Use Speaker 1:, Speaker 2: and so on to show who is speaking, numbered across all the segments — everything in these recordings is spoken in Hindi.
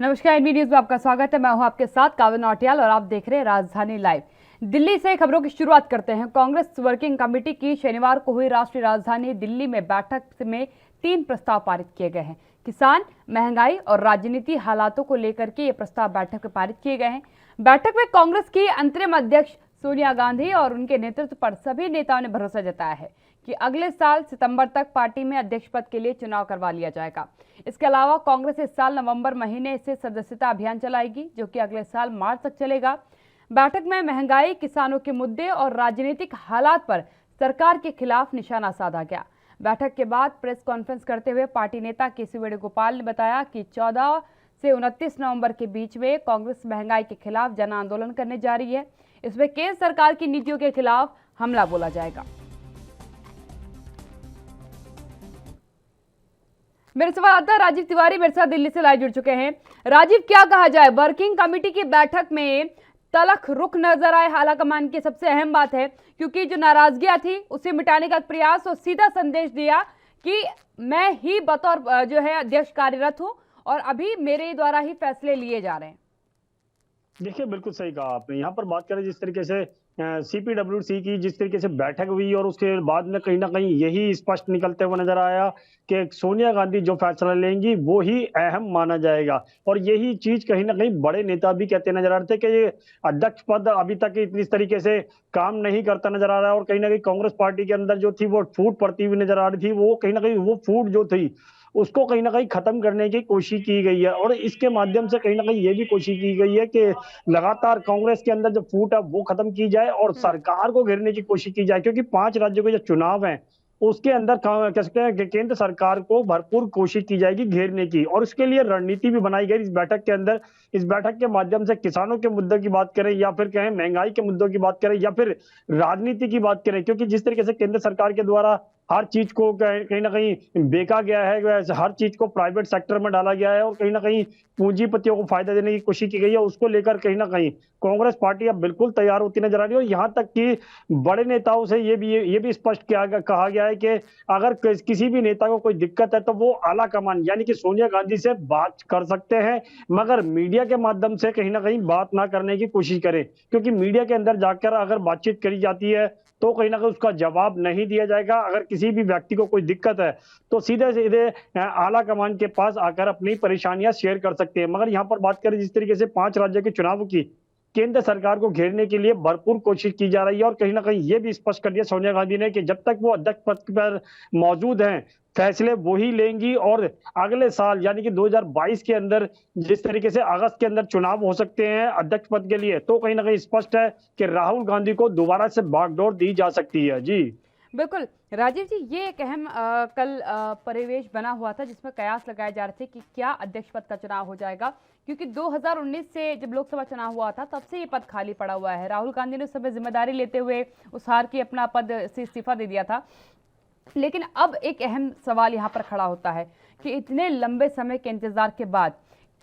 Speaker 1: नमस्कार, एनबी न्यूज में आपका स्वागत है। मैं हूं आपके साथ काव्य नौटियाल और आप देख रहे हैं राजधानी लाइव। दिल्ली से खबरों की शुरुआत करते हैं। कांग्रेस वर्किंग कमेटी की शनिवार को हुई राष्ट्रीय राजधानी दिल्ली में बैठक में 3 प्रस्ताव पारित किए गए हैं। किसान, महंगाई और राजनीति हालातों को लेकर के ये प्रस्ताव बैठक में पारित किए गए हैं। बैठक में कांग्रेस की अंतरिम अध्यक्ष सोनिया गांधी और उनके नेतृत्व पर सभी नेताओं ने भरोसा जताया है कि अगले साल सितंबर तक पार्टी में अध्यक्ष पद के लिए चुनाव करवा लिया जाएगा। इसके अलावा कांग्रेस इस साल नवंबर महीने से सदस्यता अभियान चलाएगी, जो कि अगले साल मार्च तक चलेगा। बैठक में महंगाई, किसानों के मुद्दे और राजनीतिक हालात पर सरकार के खिलाफ निशाना साधा गया। बैठक के बाद प्रेस कॉन्फ्रेंस करते हुए पार्टी नेता केसी वेणुगोपाल ने बताया कि 14 से 29 नवंबर के बीच में कांग्रेस महंगाई के खिलाफ जन आंदोलन करने जा रही है। इसमें केंद्र सरकार की नीतियों के खिलाफ हमला बोला जाएगा। मेरे संवाददाता राजीव तिवारी मेरे साथ दिल्ली से लाइव जुड़ चुके हैं। राजीव, क्या कहा जाए, वर्किंग कमेटी की बैठक में तलख रुख नजर आए आलाकमान की सबसे अहम बात है, क्योंकि जो नाराजगियां थी उसे मिटाने का प्रयास और सीधा संदेश दिया कि मैं ही बतौर जो है अध्यक्ष कार्यरत हूं और अभी मेरे द्वारा ही फैसले लिए जा रहे हैं।
Speaker 2: देखिए, बिल्कुल सही कहा आपने। यहाँ पर बात करें जिस तरीके से सीपीडब्ल्यूसी की जिस तरीके से बैठक हुई और उसके बाद में कहीं ना कहीं यही स्पष्ट निकलते हुए नजर आया कि सोनिया गांधी जो फैसला लेंगी वो ही अहम माना जाएगा। और यही चीज कहीं ना कहीं बड़े नेता भी कहते नजर आ रहे थे कि ये अध्यक्ष पद अभी तक इस तरीके से काम नहीं करता नजर आ रहा है। और कहीं ना कहीं कांग्रेस पार्टी के अंदर जो थी वो फूट पड़ती हुई नजर आ रही थी। वो कहीं ना कहीं वो फूट जो थी उसको कहीं ना कहीं खत्म करने की कोशिश की गई है। और इसके माध्यम से कहीं ना कहीं ये भी कोशिश की गई है कि लगातार कांग्रेस के अंदर जो फूट है वो खत्म की जाए और सरकार को घेरने की कोशिश की जाए, क्योंकि 5 राज्यों के जो चुनाव हैं उसके अंदर कह सकते हैं कि केंद्र सरकार को भरपूर कोशिश की जाएगी घेरने की। और उसके लिए रणनीति भी बनाई गई इस बैठक के अंदर। इस बैठक के माध्यम से किसानों के मुद्दों की बात करें या फिर कहें महंगाई के मुद्दों की बात करें या फिर राजनीति की बात करें, क्योंकि जिस तरीके से केंद्र सरकार के द्वारा हर चीज को कहीं ना कहीं बेचा गया है, हर चीज को प्राइवेट सेक्टर में डाला गया है और कहीं ना कहीं पूंजीपतियों को फायदा देने की कोशिश की गई है, उसको लेकर कहीं ना कहीं कांग्रेस पार्टी अब बिल्कुल तैयार होती नजर आ रही है। और यहाँ तक कि बड़े नेताओं से ये भी स्पष्ट कहा गया है कि अगर किसी भी नेता को कोई दिक्कत है तो वो आला कमान यानी कि सोनिया गांधी से बात कर सकते हैं, मगर मीडिया के माध्यम से कहीं ना कहीं बात ना करने की कोशिश करें, क्योंकि मीडिया के अंदर जाकर अगर बातचीत करी जाती है तो कहीं ना कहीं उसका जवाब नहीं दिया जाएगा। अगर किसी भी व्यक्ति को कोई दिक्कत है तो सीधे सीधे आला कमान के पास आकर अपनी परेशानियां शेयर कर सकते हैं। मगर यहाँ पर बात करें जिस तरीके से 5 राज्यों के चुनाव की केंद्र सरकार को घेरने के लिए भरपूर कोशिश की जा रही है। और कहीं ना कहीं ये भी स्पष्ट कर दिया सोनिया गांधी ने कि जब तक वो अध्यक्ष पद पर मौजूद हैं फैसले वो ही लेंगी। और अगले साल यानी कि 2022 के अंदर जिस तरीके से अगस्त के अंदर चुनाव हो सकते हैं अध्यक्ष पद के लिए, तो कहीं ना कहीं स्पष्ट है कि राहुल गांधी को दोबारा से बागडोर दी जा सकती है। जी
Speaker 1: बिल्कुल राजीव जी, ये एक अहम कल परिवेश बना हुआ था जिसमें कयास लगाए जा रहे थे कि क्या अध्यक्ष पद का चुनाव हो जाएगा, क्योंकि 2019 से जब लोकसभा चुनाव हुआ था तब से ये पद खाली पड़ा हुआ है। राहुल गांधी ने उस समय जिम्मेदारी लेते हुए उस हार की अपना पद से इस्तीफा दे दिया था। लेकिन अब एक अहम सवाल यहाँ पर खड़ा होता है कि इतने लंबे समय के इंतजार के बाद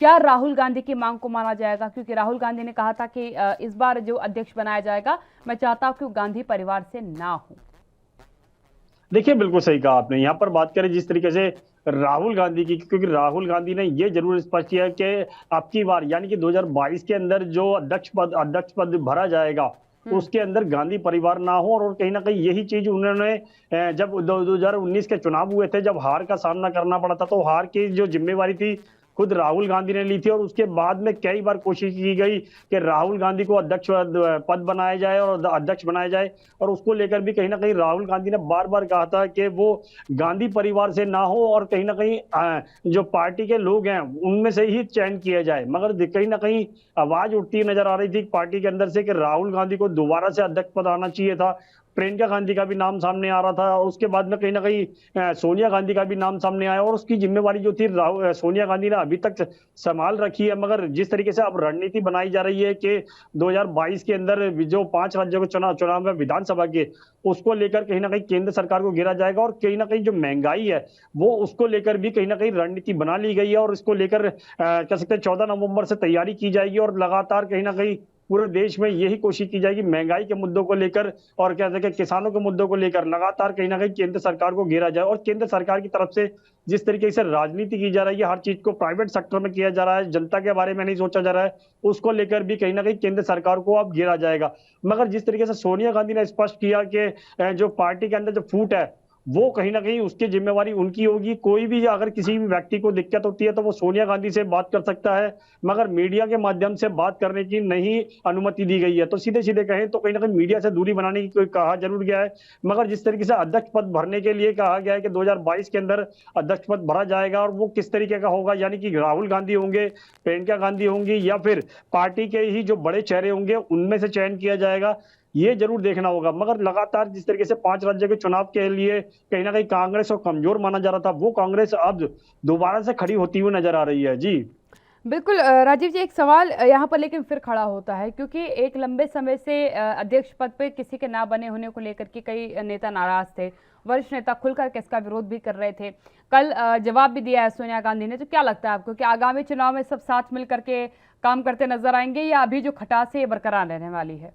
Speaker 1: क्या राहुल गांधी की मांग को माना जाएगा, क्योंकि राहुल गांधी ने कहा था कि इस बार जो अध्यक्ष बनाया जाएगा मैं चाहता हूं कि गांधी परिवार से ना हो।
Speaker 2: देखिए, बिल्कुल सही कहा आपने। यहाँ पर बात करें जिस तरीके से राहुल गांधी की, क्योंकि राहुल गांधी ने ये जरूर स्पष्ट किया कि अब की बार यानी कि 2022 के अंदर जो अध्यक्ष पद भरा जाएगा उसके अंदर गांधी परिवार ना हो। और कहीं ना कहीं यही चीज उन्होंने जब 2019 के चुनाव हुए थे, जब हार का सामना करना पड़ा था, तो हार की जो जिम्मेवारी थी खुद राहुल गांधी ने ली थी। और उसके बाद में कई बार कोशिश की गई कि राहुल गांधी को अध्यक्ष पद बनाया जाए और अध्यक्ष बनाया जाए। और उसको लेकर भी कहीं ना कहीं राहुल गांधी ने बार बार कहा था कि वो गांधी परिवार से ना हो और कहीं ना कहीं जो पार्टी के लोग हैं उनमें से ही चयन किया जाए। मगर कहीं ना कहीं आवाज उठती नजर आ रही थी पार्टी के अंदर से कि राहुल गांधी को दोबारा से अध्यक्ष पद आना चाहिए था। प्रियंका गांधी का भी नाम सामने आ रहा था और उसके बाद में कहीं ना कहीं सोनिया गांधी का भी नाम सामने आया। और उसकी जिम्मेवारी जो थी सोनिया गांधी ने अभी तक संभाल रखी है। मगर जिस तरीके से अब रणनीति बनाई जा रही है कि 2022 के अंदर जो 5 राज्यों के चुनाव में विधानसभा के, उसको लेकर कहीं ना कहीं केंद्र सरकार को घेरा जाएगा। और कहीं ना कहीं जो महंगाई है वो उसको लेकर भी कहीं ना कहीं रणनीति बना ली गई है। और इसको लेकर कह सकते हैं 14 नवंबर से तैयारी की जाएगी और लगातार कहीं ना कहीं पूरे देश में यही कोशिश की जाएगी महंगाई के मुद्दों को लेकर और क्या कहते हैं किसानों के मुद्दों को लेकर लगातार कहीं ना कहीं केंद्र सरकार को घेरा जाए। और केंद्र सरकार की तरफ से जिस तरीके से राजनीति की जा रही है, हर चीज को प्राइवेट सेक्टर में किया जा रहा है, जनता के बारे में नहीं सोचा जा रहा है, उसको लेकर भी कहीं ना कहीं केंद्र सरकार को अब घेरा जाएगा। मगर जिस तरीके से सोनिया गांधी ने स्पष्ट किया कि जो पार्टी के अंदर जो फूट है वो कहीं ना कहीं उसकी जिम्मेवारी उनकी होगी। कोई भी अगर किसी भी व्यक्ति को दिक्कत होती है तो वो सोनिया गांधी से बात कर सकता है, मगर मीडिया के माध्यम से बात करने की नहीं अनुमति दी गई है। तो सीधे सीधे कहें तो कहीं ना कहीं मीडिया से दूरी बनाने की कोई कहा जरूर गया है। मगर जिस तरीके से अध्यक्ष पद भरने के लिए कहा गया है कि 2022 के अंदर अध्यक्ष पद भरा जाएगा, और वो किस तरीके का होगा, यानी कि राहुल गांधी होंगे, प्रियंका गांधी होंगी, या फिर पार्टी के ही जो बड़े चेहरे होंगे उनमें से चयन किया जाएगा, ये जरूर देखना होगा। मगर लगातार जिस तरीके से 5 राज्यों के चुनाव के लिए कहीं ना कहीं कांग्रेस को कमजोर माना जा रहा था, वो कांग्रेस अब दोबारा से खड़ी होती हुई नजर आ रही है। जी
Speaker 1: बिल्कुल राजीव जी, एक सवाल यहाँ पर लेकिन फिर खड़ा होता है, क्योंकि एक लंबे समय से अध्यक्ष पद पे किसी के ना बने होने को लेकर के कई नेता नाराज थे, वरिष्ठ नेता खुलकर के इसका विरोध भी कर रहे थे। कल जवाब भी दिया है सोनिया गांधी ने। तो क्या लगता है आपको कि आगामी चुनाव में सब साथ मिल करके काम करते नजर आएंगे, या अभी जो खटास है ये बरकरार रहने वाली है?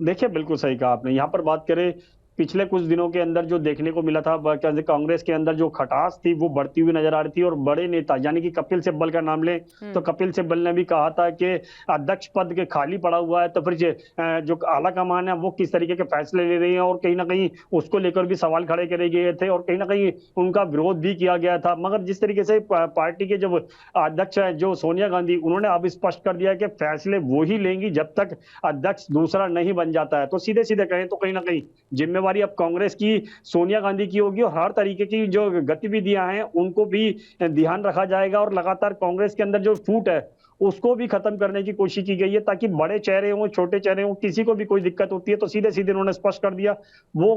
Speaker 2: देखिए, बिल्कुल सही कहा आपने। यहाँ पर बात करें पिछले कुछ दिनों के अंदर जो देखने को मिला था, कांग्रेस के अंदर जो खटास थी वो बढ़ती हुई नजर आ रही थी। और बड़े नेता यानी कि कपिल सिब्बल का नाम लें तो कपिल सिब्बल ने भी कहा था कि अध्यक्ष पद के खाली पड़ा हुआ है, तो फिर जो आला कमान है वो किस तरीके के फैसले ले रही है, और कहीं ना कहीं उसको लेकर भी सवाल खड़े करे गए थे और कहीं ना कहीं उनका विरोध भी किया गया था। मगर जिस तरीके से पार्टी के जो अध्यक्ष है जो सोनिया गांधी, उन्होंने अब स्पष्ट कर दिया कि फैसले वो ही लेंगी जब तक अध्यक्ष दूसरा नहीं बन जाता है। तो सीधे सीधे कहें तो कहीं ना कहीं जिम्मेवारी अब कांग्रेस की सोनिया गांधी की होगी, और हर तरीके की जो गतिविधियां हैं उनको भी ध्यान रखा जाएगा। और लगातार कांग्रेस के अंदर जो फूट है उसको भी खत्म करने की कोशिश की गई है, ताकि बड़े चेहरे हों, छोटे चेहरे हों, किसी को भी कोई दिक्कत होती है तो सीधे सीधे उन्होंने स्पष्ट कर दिया वो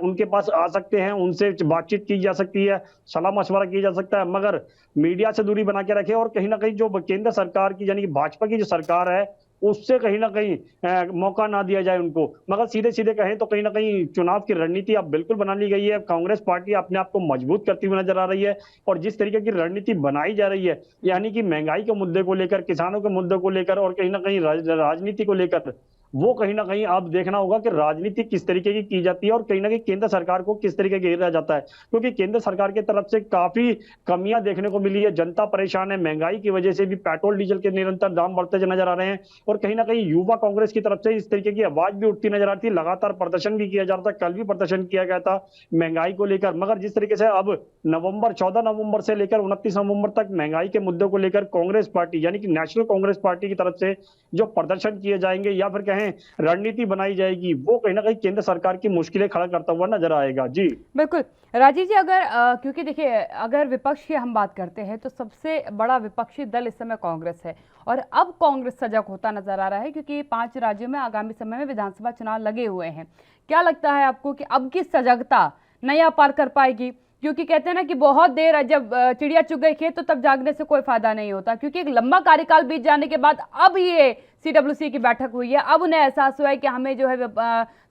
Speaker 2: उनके पास आ सकते हैं, उनसे बातचीत की जा सकती है, सलाह मशवरा किया जा सकता है। मगर मीडिया से दूरी बना के रखे, और कहीं ना कहीं जो केंद्र सरकार की यानी कि भाजपा की जो सरकार है उससे कहीं ना कहीं मौका ना दिया जाए उनको। मगर सीधे सीधे कहें तो कहीं ना कहीं चुनाव की रणनीति अब बिल्कुल बना ली गई है। कांग्रेस पार्टी अपने आप को मजबूत करती हुई नजर आ रही है, और जिस तरीके की रणनीति बनाई जा रही है, यानी कि महंगाई के मुद्दे को लेकर, किसानों के मुद्दे को लेकर, और कहीं ना कहीं राजनीति को लेकर, वो कहीं ना कहीं अब देखना होगा कि राजनीति किस तरीके की जाती है, और कहीं ना कहीं केंद्र सरकार को किस तरीके से घेरा जाता है। क्योंकि केंद्र सरकार की तरफ से काफी कमियां देखने को मिली है, जनता परेशान है, महंगाई की वजह से भी पेट्रोल डीजल के निरंतर दाम बढ़ते नजर आ रहे हैं, और कहीं ना कहीं युवा कांग्रेस की तरफ से इस तरीके की आवाज भी उठती नजर आती है। लगातार प्रदर्शन भी किया जा रहा था, कल भी प्रदर्शन किया गया था महंगाई को लेकर। मगर जिस तरीके से अब 14 नवंबर से लेकर 29 नवंबर तक महंगाई के मुद्दों को लेकर कांग्रेस पार्टी यानी कि नेशनल कांग्रेस पार्टी की तरफ से जो प्रदर्शन किए जाएंगे या फिर कहें रणनीति बनाई जाएगी, वो कहीं ना कहीं केंद्र सरकार की मुश्किलें खड़ा करता हुआ नजर आएगा। जी
Speaker 1: बिल्कुल राजीव जी, अगर क्योंकि देखिए, अगर विपक्ष की हम बात करते हैं तो सबसे बड़ा विपक्षी दल इस समय कांग्रेस है, और अब कांग्रेस सजग होता नजर आ रहा है, क्योंकि 5 राज्यों में आगामी समय में विधानसभा चुनाव लगे हुए हैं। क्या लगता है आपको कि अब की सजगता नया पार कर पाएगी? क्योंकि कहते हैं ना कि बहुत देर जब चिड़िया चुग गई खेत तो तब जागने से कोई फायदा नहीं होता, क्योंकि एक लंबा कार्यकाल बीत जाने के बाद अब ये सीडब्ल्यूसी की बैठक हुई है, अब उन्हें एहसास हुआ है कि हमें जो है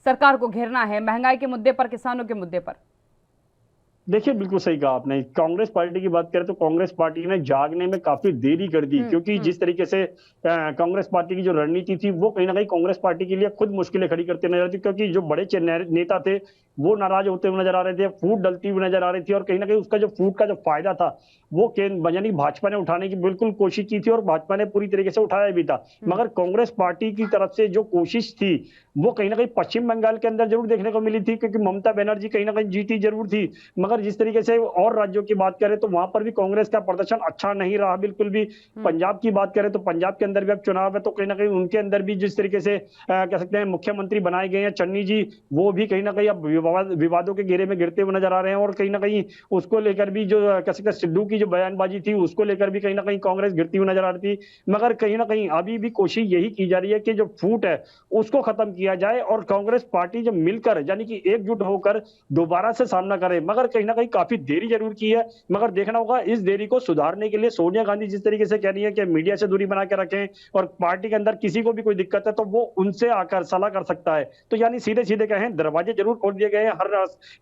Speaker 1: सरकार को घेरना है महंगाई के मुद्दे पर, किसानों के मुद्दे पर।
Speaker 2: देखिए, बिल्कुल सही कहा आपने। कांग्रेस पार्टी की बात करें तो कांग्रेस पार्टी ने जागने में काफी देरी कर दी, क्योंकि जिस तरीके से कांग्रेस पार्टी की जो रणनीति थी वो कहीं ना कहीं कांग्रेस पार्टी के लिए खुद मुश्किलें खड़ी करते नजर आती, क्योंकि जो बड़े नेता थे वो नाराज होते हुए नजर आ रहे थे, फूट डलती हुई नजर आ रही थी, और कहीं ना कहीं उसका जो फूट का जो फायदा था वो यानी भाजपा ने उठाने की बिल्कुल कोशिश की थी, और भाजपा ने पूरी तरीके से उठाया भी था। मगर कांग्रेस पार्टी की तरफ से जो कोशिश थी वो कहीं ना कहीं पश्चिम बंगाल के अंदर जरूर देखने को मिली थी, क्योंकि ममता बनर्जी कहीं ना कहीं जीती जरूर थी। मगर जिस तरीके से और राज्यों की बात करें तो वहां पर भी कांग्रेस का प्रदर्शन अच्छा नहीं रहा बिल्कुल भी। पंजाब की बात करें तो पंजाब के अंदर भी अब चुनाव है, तो कहीं ना कहीं उनके अंदर भी जिस तरीके से कह सकते हैं मुख्यमंत्री बनाए गए हैं चन्नी जी, वो भी कहीं ना कहीं अब विवादों के घेरे में गिरते हुए नजर आ रहे हैं, और कहीं ना कहीं उसको लेकर भी जो कह सकते हैं सिद्धू की जो बयानबाजी थी उसको लेकर भी कहीं ना कहीं कांग्रेस गिरती हुई नजर आ रही थी। मगर कहीं ना कहीं अभी भी कोशिश यही की जा रही है कि जो फूट है उसको खत्म किया जाए, और कांग्रेस पार्टी जब मिलकर यानी कि एकजुट होकर दोबारा से सामना करे। मगर कहीं ना कहीं काफी देरी जरूर की है, मगर देखना होगा इस देरी को सुधारने के लिए सोनिया गांधी जिस तरीके से कह रही है कि मीडिया से दूरी बना के रखें, और पार्टी के अंदर किसी को भी कोई दिक्कत है तो वो उनसे आकर सलाह कर सकता है। तो यानी सीधे सीधे कहें दरवाजे जरूर खोल दिए गए हैं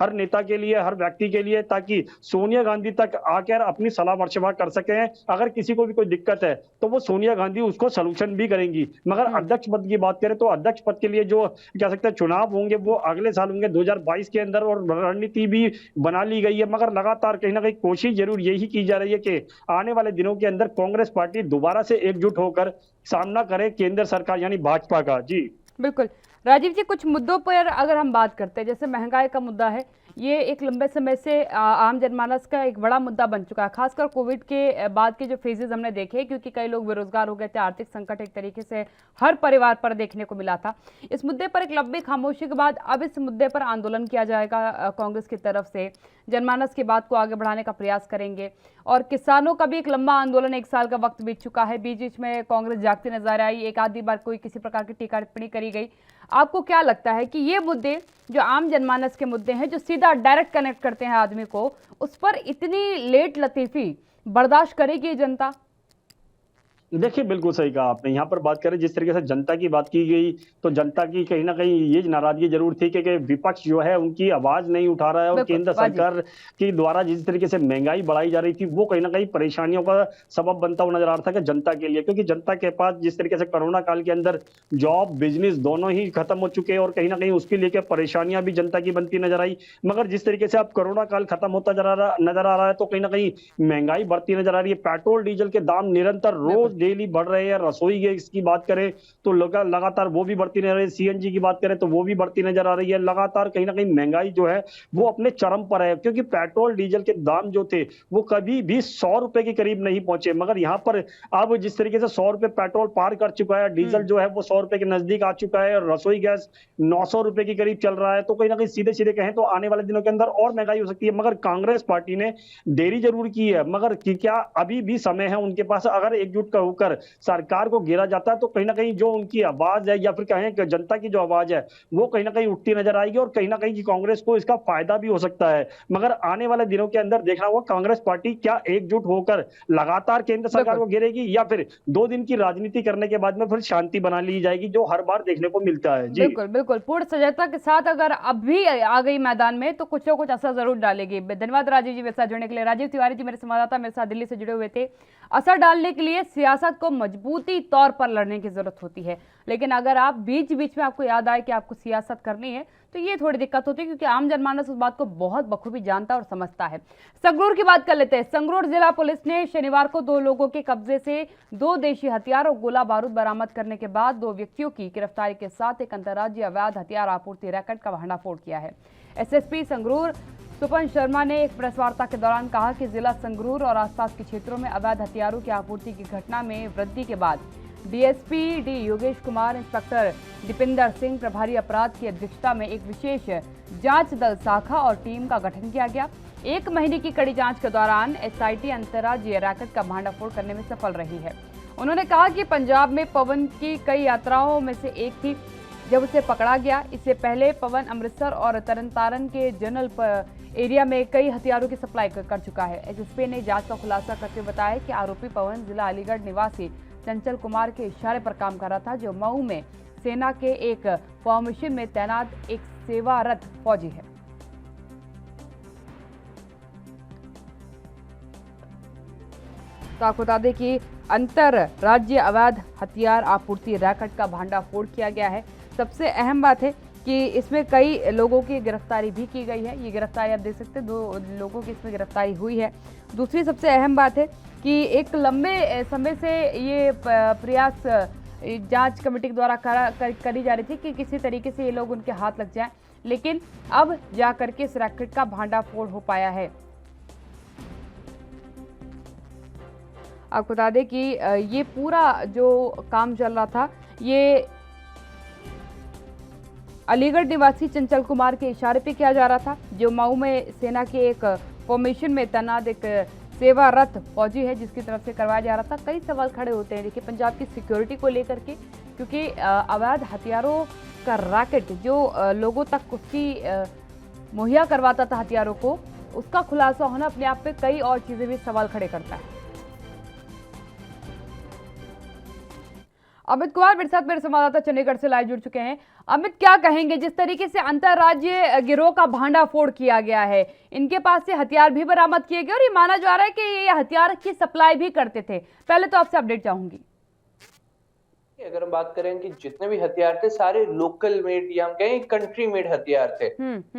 Speaker 2: हर नेता के लिए, हर व्यक्ति के लिए, ताकि सोनिया गांधी तक आकर अपनी सलाह मशवरा कर सके हैं। अगर किसी को भी कोई दिक्कत है तो वो सोनिया गांधी उसको सलूशन भी करेंगी। मगर अध्यक्ष पद की बात करें तो अध्यक्ष पद के लिए जो कह सकते हैं चुनाव होंगे वो अगले साल होंगे 2022 के अंदर, और रणनीति भी बना ली गई है। मगर लगातार कहीं ना कहीं कोशिश जरूर यही की जा रही है कि आने वाले दिनों के अंदर कांग्रेस पार्टी दोबारा से एकजुट होकर सामना करे केंद्र सरकार यानी भाजपा का। जी
Speaker 1: बिल्कुल। राजीव जी, कुछ मुद्दों पर अगर हम बात करते हैं, जैसे महंगाई का मुद्दा है, ये एक लंबे समय से आम जनमानस का एक बड़ा मुद्दा बन चुका है, खासकर कोविड के बाद के जो फेजेस हमने देखे, क्योंकि कई लोग बेरोजगार हो गए थे, आर्थिक संकट एक तरीके से हर परिवार पर देखने को मिला था। इस मुद्दे पर एक लंबी खामोशी के बाद अब इस मुद्दे पर आंदोलन किया जाएगा कांग्रेस की तरफ से, जनमानस की बात को आगे बढ़ाने का प्रयास करेंगे। और किसानों का भी एक लंबा आंदोलन, 1 साल का वक्त बीत चुका है, बीच बीच में कांग्रेस जागती नजर आई, एक आधी बार कोई किसी प्रकार की टीका टिप्पणी करी गई। आपको क्या लगता है कि ये मुद्दे जो आम जनमानस के मुद्दे हैं, जो सीधा डायरेक्ट कनेक्ट करते हैं आदमी को, उस पर इतनी लेट लतीफी बर्दाश्त करेगी ये जनता?
Speaker 2: देखिए बिल्कुल सही कहा आपने। यहाँ पर बात करें जिस तरीके से जनता की बात की गई तो जनता की कहीं ना कहीं ये नाराजगी जरूर थी कि विपक्ष जो है उनकी आवाज नहीं उठा रहा है, और केंद्र सरकार के द्वारा जिस तरीके से महंगाई बढ़ाई जा रही थी वो कहीं ना कहीं परेशानियों का सबब बनता हुआ नजर आ रहा था कि जनता के लिए, क्योंकि जनता के पास जिस तरीके से कोरोना काल के अंदर जॉब बिजनेस दोनों ही खत्म हो चुके हैं, और कहीं ना कहीं उसके लिए परेशानियां भी जनता की बनती नजर आई। मगर जिस तरीके से अब कोरोना काल खत्म होता नजर आ रहा है तो कहीं ना कहीं महंगाई बढ़ती नजर आ रही है। पेट्रोल डीजल के दाम निरंतर रोज डेली बढ़ रहे हैं। रसोई गैस की बात करें तो लगातार वो भी बढ़ती नजर आ रही है। सीएनजी की बात करें तो वो भी बढ़ती नजर आ रही है। लगातार कहीं ना कहीं महंगाई जो है वो अपने चरम पर है, क्योंकि पेट्रोल डीजल के दाम जो थे वो कभी भी 100 रुपए के करीब नहीं पहुंचे, मगर यहाँ पर अब जिस तरीके से 100 रुपए पेट्रोल पार कर चुका है, डीजल जो है वो 100 रुपए के नजदीक आ चुका है, और रसोई गैस 900 रुपए के करीब चल रहा है। तो कहीं ना कहीं सीधे सीधे कहें तो आने वाले दिनों के अंदर और महंगाई हो सकती है। मगर कांग्रेस पार्टी ने देरी जरूर की है, मगर क्या अभी भी समय है उनके पास? अगर एकजुट होकर सरकार को घेरा जाता है तो कहीं ना कहीं जो उनकी आवाज है, या फिर कहें कि जनता की जो आवाज है वो कहीं ना कहीं उठती नजर आएगी, और कहीं ना कहीं कांग्रेस को इसका फायदा भी हो सकता है। मगर आने वाले दिनों के अंदर देखना होगा कांग्रेस पार्टी क्या एकजुट होकर लगातार केंद्र सरकार को घेरेगी, या फिर 2 दिन की राजनीति करने के बाद में फिर शांति बना ली जाएगी, जो हर बार देखने को मिलता है। जी
Speaker 1: बिल्कुल बिल्कुल, पूर्ण सजगता के साथ अगर अब भी आ गई मैदान में तो कुछ ना कुछ असर जरूर डालेगी। धन्यवाद राजीव जी मेरे साथ जुड़ने के लिए। राजीव तिवारी जी मेरे संवाददाता मेरे साथ दिल्ली से जुड़े हुए थे। असर डालने के लिए सियासत को मजबूती तौर पर लड़ने की जरूरत होती है, लेकिन अगर आप बीच बीच में आपको याद आए कि आपको सियासत करनी है तो ये थोड़ी दिक्कत होती है, क्योंकि आम जनमानस उस बात को बहुत बखूबी जानता और समझता है। संगरूर की बात कर लेते हैं। संगरूर जिला पुलिस ने शनिवार को 2 लोगों के कब्जे से 2 देशी हथियार और गोला बारूद बरामद करने के बाद 2 व्यक्तियों की गिरफ्तारी के साथ एक अंतर्राज्यीय अवैध हथियार आपूर्ति रैकेट का भंडाफोड़ किया है। एसएसपी संगरूर सुपन शर्मा ने एक प्रेस वार्ता के दौरान कहा कि जिला संगरूर और आसपास के क्षेत्रों में अवैध हथियारों की आपूर्ति की घटना में वृद्धि के बाद DSP D Yogesh Kumar, inspector Deepinder Singh प्रभारी अपराध की अध्यक्षता में एक विशेष जांच दल शाखा और टीम का गठन किया गया। 1 महीने की कड़ी जांच के दौरान एसआईटी अंतर्राज्यीय रैकेट का भंडाफोड़ करने में सफल रही है। उन्होंने कहा कि पंजाब में पवन की कई यात्राओं में से एक थी जब उसे पकड़ा गया। इससे पहले पवन अमृतसर और तरनतारन के जनरल एरिया में कई हथियारों की सप्लाई कर चुका है। एसएसपी ने जांच का खुलासा करते हुए बताया कि आरोपी पवन जिला अलीगढ़ निवासी चंचल कुमार के इशारे पर काम कर रहा था, जो मऊ में सेना के एक फॉर्मेशन में तैनात एक सेवारत फौजी है। तो आपको बता दें कि अंतर राज्य अवैध हथियार आपूर्ति रैकेट का भंडाफोड़ किया गया है। सबसे अहम बात है कि इसमें कई लोगों की गिरफ्तारी भी की गई है। ये गिरफ्तारी आप देख सकते हैं, 2 लोगों की इसमें गिरफ्तारी हुई है। दूसरी सबसे अहम बात है कि एक लंबे समय से ये प्रयास जांच कमेटी के द्वारा करी जा रही थी कि किसी तरीके से ये लोग उनके हाथ लग जाएं, लेकिन अब जाकर के इस रैकेट का भंडाफोड़ हो पाया है। आपको बता दें कि ये पूरा जो काम चल रहा था ये अलीगढ़ निवासी चंचल कुमार के इशारे पे किया जा रहा था, जो मऊ में सेना के एक फॉर्मेशन में तैनात एक सेवारत फौजी है, जिसकी तरफ से करवाया जा रहा था। कई सवाल खड़े होते हैं देखिए पंजाब की सिक्योरिटी को लेकर के, क्योंकि अवैध हथियारों का रैकेट जो लोगों तक उसकी मुहैया करवाता था हथियारों को, उसका खुलासा होना अपने आप में कई और चीजें भी सवाल खड़े करता है। अमित कुमार मेरे साथ, मेरे संवाददाता चंडीगढ़ से लाइव जुड़ चुके हैं। अमित, क्या कहेंगे जिस तरीके से अंतरराज्य गिरोह का भांडाफोड़ किया गया है, इनके पास से हथियार भी बरामद किए गए और ये माना जा रहा है कि ये हथियार की सप्लाई भी करते थे। पहले तो आपसे अपडेट चाहूंगी।
Speaker 3: अगर हम बात करें कि जितने भी हथियार थे सारे लोकल मेड या हम कहें कंट्री मेड हथियार थे।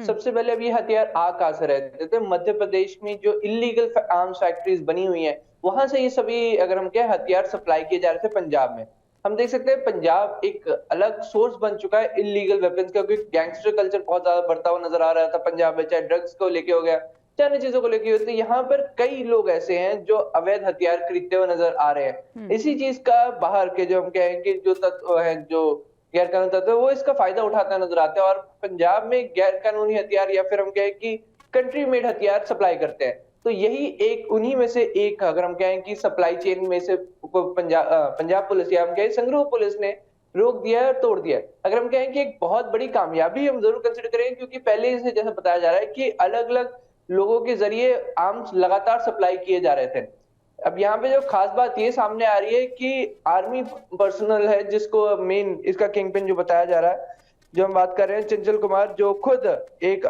Speaker 3: सबसे पहले अब ये हथियार आ कहां से रहते थे? मध्य प्रदेश में जो इलीगल आर्म्स फैक्ट्रीज बनी हुई हैं वहां से ये सभी अगर हम कहें हथियार सप्लाई किए जा रहे थे पंजाब में। हम देख सकते हैं पंजाब एक अलग सोर्स बन चुका है इलीगल वेपन्स का, क्योंकि गैंगस्टर कल्चर बहुत ज्यादा बढ़ता हुआ नजर आ रहा था पंजाब में, चाहे ड्रग्स को लेके हो गया, चाहे अन्य चीजों को लेके होते। यहाँ पर कई लोग ऐसे हैं जो अवैध हथियार खरीदते हुए नजर आ रहे हैं। इसी चीज का बाहर के जो हम कहें कि जो तत्व है, जो गैर कानूनी तत्व है, वो इसका फायदा उठाते नजर आते हैं और पंजाब में गैर कानूनी हथियार या फिर हम कहें कि कंट्री मेड हथियार सप्लाई करते हैं। तो यही एक उन्हीं में से एक अगर हम कहें कि सप्लाई चेन में से पंजाब पुलिस या हम कहें संगरूर पुलिस ने रोक दिया है और तोड़ दिया है। अगर हम कहें कि एक बहुत बड़ी कामयाबी हम जरूर कंसिडर करेंगे, क्योंकि पहले से जैसा बताया जा रहा है कि अलग अलग लोगों के जरिए आर्म्स लगातार सप्लाई किए जा रहे थे। अब यहाँ पे जो खास बात ये सामने आ रही है कि आर्मी पर्सनल है जिसको मेन इसका किंगपिन जो बताया जा रहा है, जो हम बात कर रहे हैं चंचल कुमार, जो खुद एक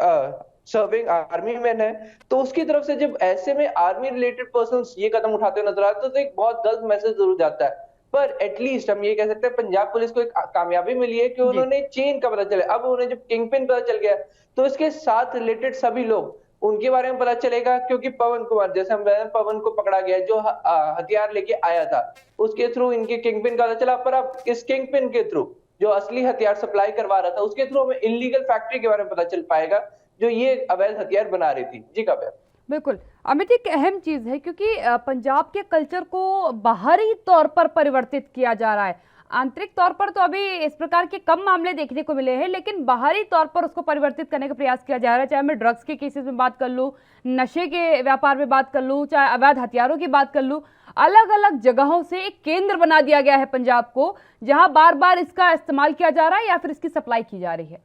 Speaker 3: सर्विंग आर्मी मैन है, तो उसकी तरफ से जब ऐसे में आर्मी रिलेटेड पर्सन्स ये कदम उठाते हुए नजर आते तो एक बहुत गलत मैसेज जरूर जाता है। पर एटलीस्ट हम ये कह सकते हैं पंजाब पुलिस को एक कामयाबी मिली है कि उन्होंने चेन का पता चला। अब उन्हें जब किंगपिन पता चल गया तो इसके साथ रिलेटेड सभी लोग उनके बारे में पता चलेगा, क्योंकि पवन कुमार जैसे हम पवन को पकड़ा गया जो हथियार लेके आया था, उसके थ्रू इनके किंगपिन का पता चला। पर अब इस किंगपिन के थ्रू जो असली हथियार सप्लाई करवा रहा था उसके थ्रू हमें इलीगल फैक्ट्री के बारे में पता चल पाएगा जो ये अवैध हथियार बना रही थी। जी काव्या।
Speaker 1: बिल्कुल अमित, एक अहम चीज है क्योंकि पंजाब के कल्चर को बाहरी तौर पर परिवर्तित किया जा रहा है। आंतरिक तौर पर तो अभी इस प्रकार के कम मामले देखने को मिले हैं, लेकिन बाहरी तौर पर उसको परिवर्तित करने का प्रयास किया जा रहा है। चाहे मैं ड्रग्स के केसेस में बात कर लूँ, नशे के व्यापार में बात कर लूँ, चाहे अवैध हथियारों की बात कर लूँ, अलग अलग जगहों से एक केंद्र बना दिया गया है पंजाब को, जहां बार बार इसका इस्तेमाल किया जा रहा है या फिर इसकी सप्लाई की जा रही है।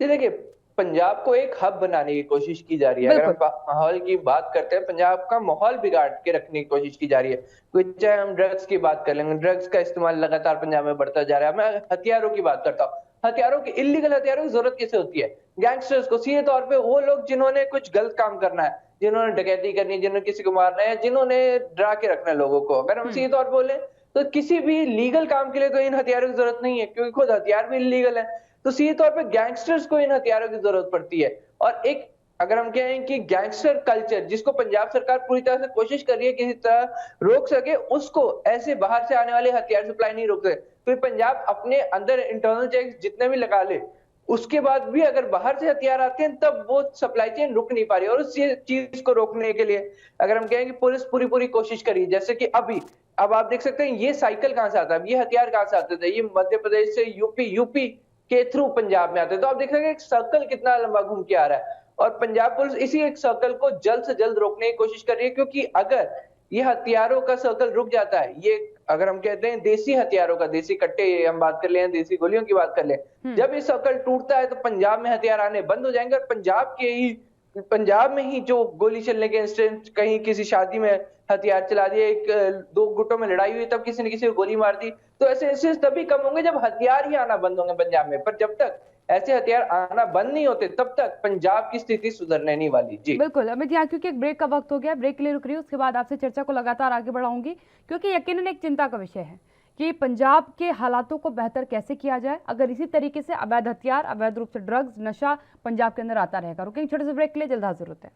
Speaker 3: देखिए, पंजाब को एक हब बनाने की कोशिश की जा रही है। अगर हम माहौल की बात करते हैं, पंजाब का माहौल बिगाड़ के रखने की कोशिश की जा रही है। चाहे हम ड्रग्स की बात कर लेंगे, ड्रग्स का इस्तेमाल लगातार पंजाब में बढ़ता जा रहा है। मैं हथियारों की बात करता हूँ, हथियारों की इलीगल हथियारों की जरूरत कैसे होती है? गैंगस्टर्स को, सीधे तौर पे वो लोग जिन्होंने कुछ गलत काम करना है, जिन्होंने डकैती करनी है, जिन्होंने किसी को मारना है, जिन्होंने डरा के रखना है लोगों को, अगर हम सीधे तौर पर बोले तो किसी भी लीगल काम के लिए तो इन हथियारों की जरूरत नहीं है, क्योंकि खुद हथियार भी इलीगल है। तो सीधे तौर पे गैंगस्टर्स को इन हथियारों की जरूरत पड़ती है। और एक अगर हम कहें कि गैंगस्टर कल्चर जिसको पंजाब सरकार पूरी तरह से कोशिश कर रही है किसी तरह रोक सके, उसको ऐसे बाहर से आने वाले हथियार सप्लाई नहीं रोक सके। तो पंजाब अपने अंदर इंटरनल चेक्स जितने भी लगा ले, उसके बाद भी अगर बाहर से हथियार आते हैं तब वो सप्लाई चेन रुक नहीं पा रही। और उस चीज को रोकने के लिए अगर हम कहें कि पुलिस पूरी कोशिश करी, जैसे कि अब आप देख सकते हैं ये साइकिल कहां से आता है, ये हथियार कहां से आते थे, ये मध्य प्रदेश से यूपी के थ्रू पंजाब में आते हैं। तो आप देख सकते हैं एक सर्कल कितना लंबा घूम के आ रहा है और पंजाब पुलिस इसी एक सर्कल को जल्द से जल्द रोकने की कोशिश कर रही है, क्योंकि अगर ये हथियारों का सर्कल रुक जाता है, ये अगर हम कहते हैं देसी हथियारों का, देसी कट्टे हम बात कर ले, देसी गोलियों की बात कर ले, जब ये सर्कल टूटता है तो पंजाब में हथियार आने बंद हो जाएंगे और पंजाब में ही जो गोली चलने के इंसिडेंट, कहीं किसी शादी में हथियार चला दिए, एक दो गुटों में लड़ाई हुई तब किसी ने किसी को गोली मार दी, तो ऐसे इंसिडेंट तभी कम होंगे जब हथियार ही आना बंद होंगे पंजाब में। पर जब तक ऐसे हथियार आना बंद नहीं होते तब तक पंजाब की स्थिति सुधरने नहीं वाली। जी
Speaker 1: बिल्कुल अमित, यहाँ क्योंकि एक ब्रेक का वक्त हो गया, ब्रेक के लिए रुक रही हूँ, उसके बाद आपसे चर्चा को लगातार आगे बढ़ाऊंगी, क्योंकि यकीनन एक चिंता का विषय है कि पंजाब के हालातों को बेहतर कैसे किया जाए अगर इसी तरीके से अवैध हथियार, अवैध रूप से ड्रग्स, नशा पंजाब के अंदर आता रहेगा। रुकेंगे छोटे से ब्रेक के लिए, जल्द हाजिर होते हैं।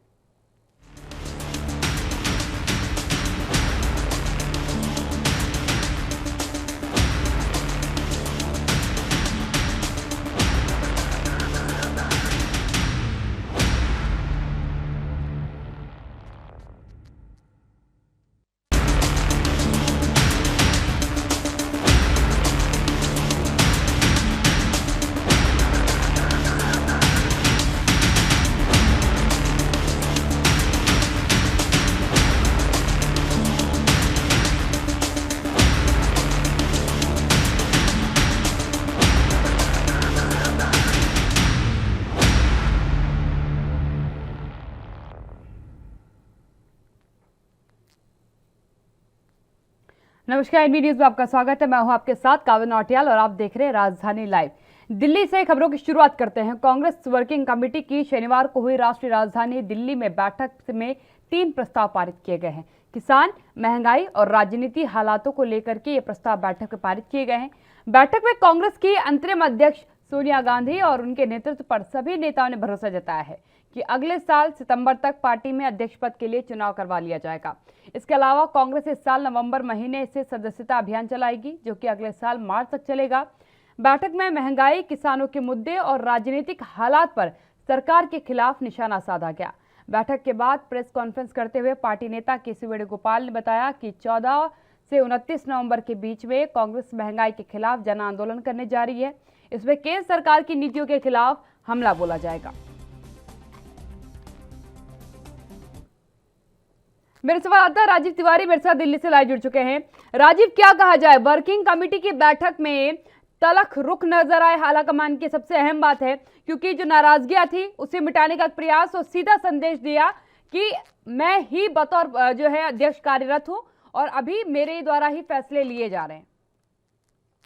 Speaker 1: नमस्कार, एनबी न्यूज में आपका स्वागत है। मैं हूं आपके साथ काव्य नौटियाल और आप देख रहे हैं राजधानी लाइव। दिल्ली से खबरों की शुरुआत करते हैं। कांग्रेस वर्किंग कमेटी की शनिवार को हुई राष्ट्रीय राजधानी दिल्ली में बैठक में 3 प्रस्ताव पारित किए गए हैं। किसान, महंगाई और राजनीति हालातों को लेकर के ये प्रस्ताव बैठक में पारित किए गए हैं। बैठक में कांग्रेस की अंतरिम अध्यक्ष सोनिया गांधी और उनके नेतृत्व पर सभी नेताओं ने भरोसा जताया है कि अगले साल सितंबर तक पार्टी में अध्यक्ष पद के लिए चुनाव करवा लिया जाएगा। इसके अलावा कांग्रेस इस साल नवंबर महीने से सदस्यता अभियान चलाएगी, जो कि अगले साल मार्च तक चलेगा। बैठक में महंगाई, किसानों के मुद्दे और राजनीतिक हालात पर सरकार के खिलाफ निशाना साधा गया। बैठक के बाद प्रेस कॉन्फ्रेंस करते हुए पार्टी नेता केसी वेणुगोपाल ने बताया कि 14 से 29 नवंबर के बीच में कांग्रेस महंगाई के खिलाफ जन आंदोलन करने जा रही है। इसमें केंद्र सरकार की नीतियों के खिलाफ हमला बोला जाएगा। मेरे संवाददाता राजीव तिवारी मेरे साथ दिल्ली से लाइव जुड़ चुके हैं। राजीव, क्या कहा जाए, वर्किंग कमेटी की बैठक में तलख रुख नजर आए आलाकमान की सबसे अहम बात है, क्योंकि जो नाराजगियां थी उसे मिटाने का प्रयास और सीधा संदेश दिया कि मैं ही बतौर जो है अध्यक्ष कार्यरत हूं और अभी मेरे द्वारा ही फैसले लिए जा रहे हैं।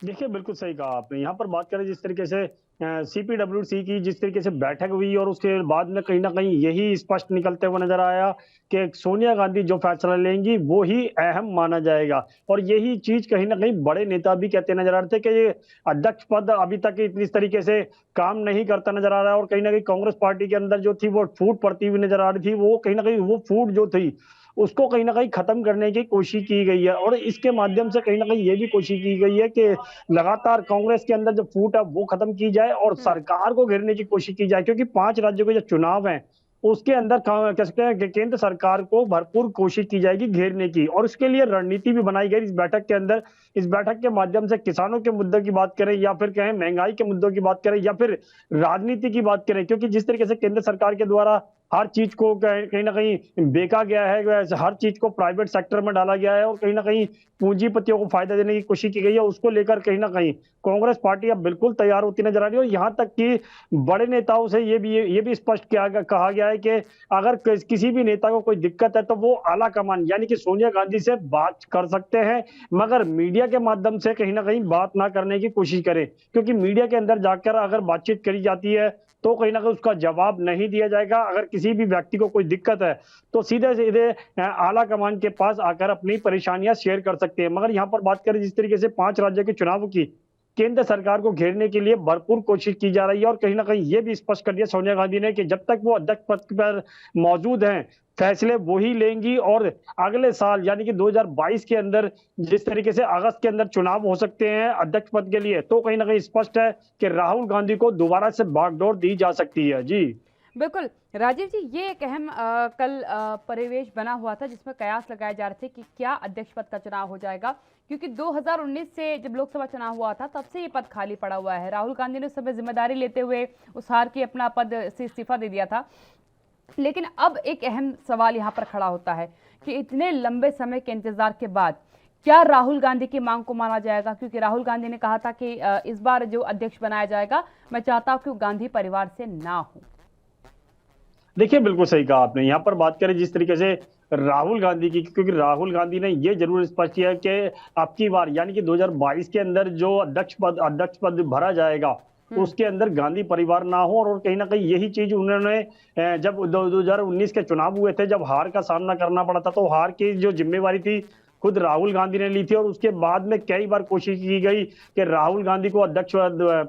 Speaker 2: देखिए, बिल्कुल सही कहा आपने। यहाँ पर बात करें जिस तरीके से सीपीडब्ल्यूसी की जिस तरीके से बैठक हुई और उसके बाद में कहीं ना कहीं यही स्पष्ट निकलते हुए नजर आया कि सोनिया गांधी जो फैसला लेंगी वो ही अहम माना जाएगा। और यही चीज कहीं ना कहीं बड़े नेता भी कहते नजर आ रहे थे कि ये अध्यक्ष पद अभी तक इस तरीके से काम नहीं करता नजर आ रहा है। और कहीं ना कहीं कांग्रेस पार्टी के अंदर जो थी वो फूट पड़ती हुई नजर आ रही थी। वो कहीं ना कहीं वो फूट जो थी उसको कहीं ना कहीं खत्म करने की कोशिश की गई है। और इसके माध्यम से कहीं ना कहीं ये भी कोशिश की गई है कि लगातार कांग्रेस के अंदर जो फूट है वो खत्म की जाए और सरकार को घेरने की कोशिश की जाए, क्योंकि 5 राज्यों के जो चुनाव हैं उसके अंदर कह सकते हैं कि केंद्र सरकार को भरपूर कोशिश की जाएगी घेरने की। और उसके लिए रणनीति भी बनाई गई इस बैठक के अंदर। इस बैठक के माध्यम से किसानों के मुद्दों की बात करें या फिर कहें महंगाई के मुद्दों की बात करें या फिर राजनीति की बात करें, क्योंकि जिस तरीके से केंद्र सरकार के द्वारा हर चीज को कहीं ना कहीं बेचा गया है, हर चीज को प्राइवेट सेक्टर में डाला गया है और कहीं ना कहीं पूंजीपतियों को फायदा देने की कोशिश की गई है, उसको लेकर कहीं ना कहीं कांग्रेस पार्टी अब बिल्कुल तैयार होती नजर आ रही है। और यहाँ तक कि बड़े नेताओं से ये भी स्पष्ट कहा गया है कि अगर किसी भी नेता को कोई दिक्कत है तो वो आला कमान यानी कि सोनिया गांधी से बात कर सकते हैं, मगर मीडिया के माध्यम से कहीं ना कहीं बात ना करने की कोशिश करें, क्योंकि मीडिया के अंदर जाकर अगर बातचीत करी जाती है तो कहीं ना कहीं उसका जवाब नहीं दिया जाएगा। अगर किसी भी व्यक्ति को कोई दिक्कत है तो सीधे सीधे आला कमान के पास आकर अपनी परेशानियां शेयर कर सकते हैं। मगर यहाँ पर बात करें जिस तरीके से 5 राज्यों के चुनाव की केंद्र सरकार को घेरने के लिए भरपूर कोशिश की जा रही है। और कहीं ना कहीं ये भी स्पष्ट कर दिया सोनिया गांधी ने कि जब तक वो अध्यक्ष पद पर मौजूद हैं फैसले वो ही लेंगी। और अगले साल यानी कि 2022 के अंदर जिस तरीके से अगस्त के अंदर चुनाव हो सकते हैं अध्यक्ष पद के लिए, तो कहीं ना कहीं स्पष्ट है कि राहुल गांधी को दोबारा से बागडोर दी जा सकती है। जी
Speaker 1: बिल्कुल राजीव जी, ये एक अहम कल परिवेश बना हुआ था जिसमें कयास लगाए जा रहे थे कि क्या अध्यक्ष पद का चुनाव हो जाएगा, क्योंकि 2019 से जब लोकसभा चुनाव हुआ था तब से ये पद खाली पड़ा हुआ है। राहुल गांधी ने उस समय जिम्मेदारी लेते हुए उस हार की अपना पद से इस्तीफा दे दिया था। लेकिन अब एक अहम सवाल यहाँ पर खड़ा होता है कि इतने लंबे समय के इंतजार के बाद क्या राहुल गांधी की मांग को माना जाएगा, क्योंकि राहुल गांधी ने कहा था कि इस बार जो अध्यक्ष बनाया जाएगा मैं चाहता हूं कि वो गांधी परिवार से ना हो।
Speaker 2: देखिए, बिल्कुल सही कहा आपने। यहाँ पर बात करें जिस तरीके से राहुल गांधी की, क्योंकि राहुल गांधी ने ये जरूर स्पष्ट किया कि अब की बार यानी कि 2022 के अंदर जो अध्यक्ष पद भरा जाएगा उसके अंदर गांधी परिवार ना हो। और कहीं ना कहीं यही चीज उन्होंने जब 2019 के चुनाव हुए थे, जब हार का सामना करना पड़ा था, तो हार की जो जिम्मेवारी थी खुद राहुल गांधी ने ली थी। और उसके बाद में कई बार कोशिश की गई कि राहुल गांधी को अध्यक्ष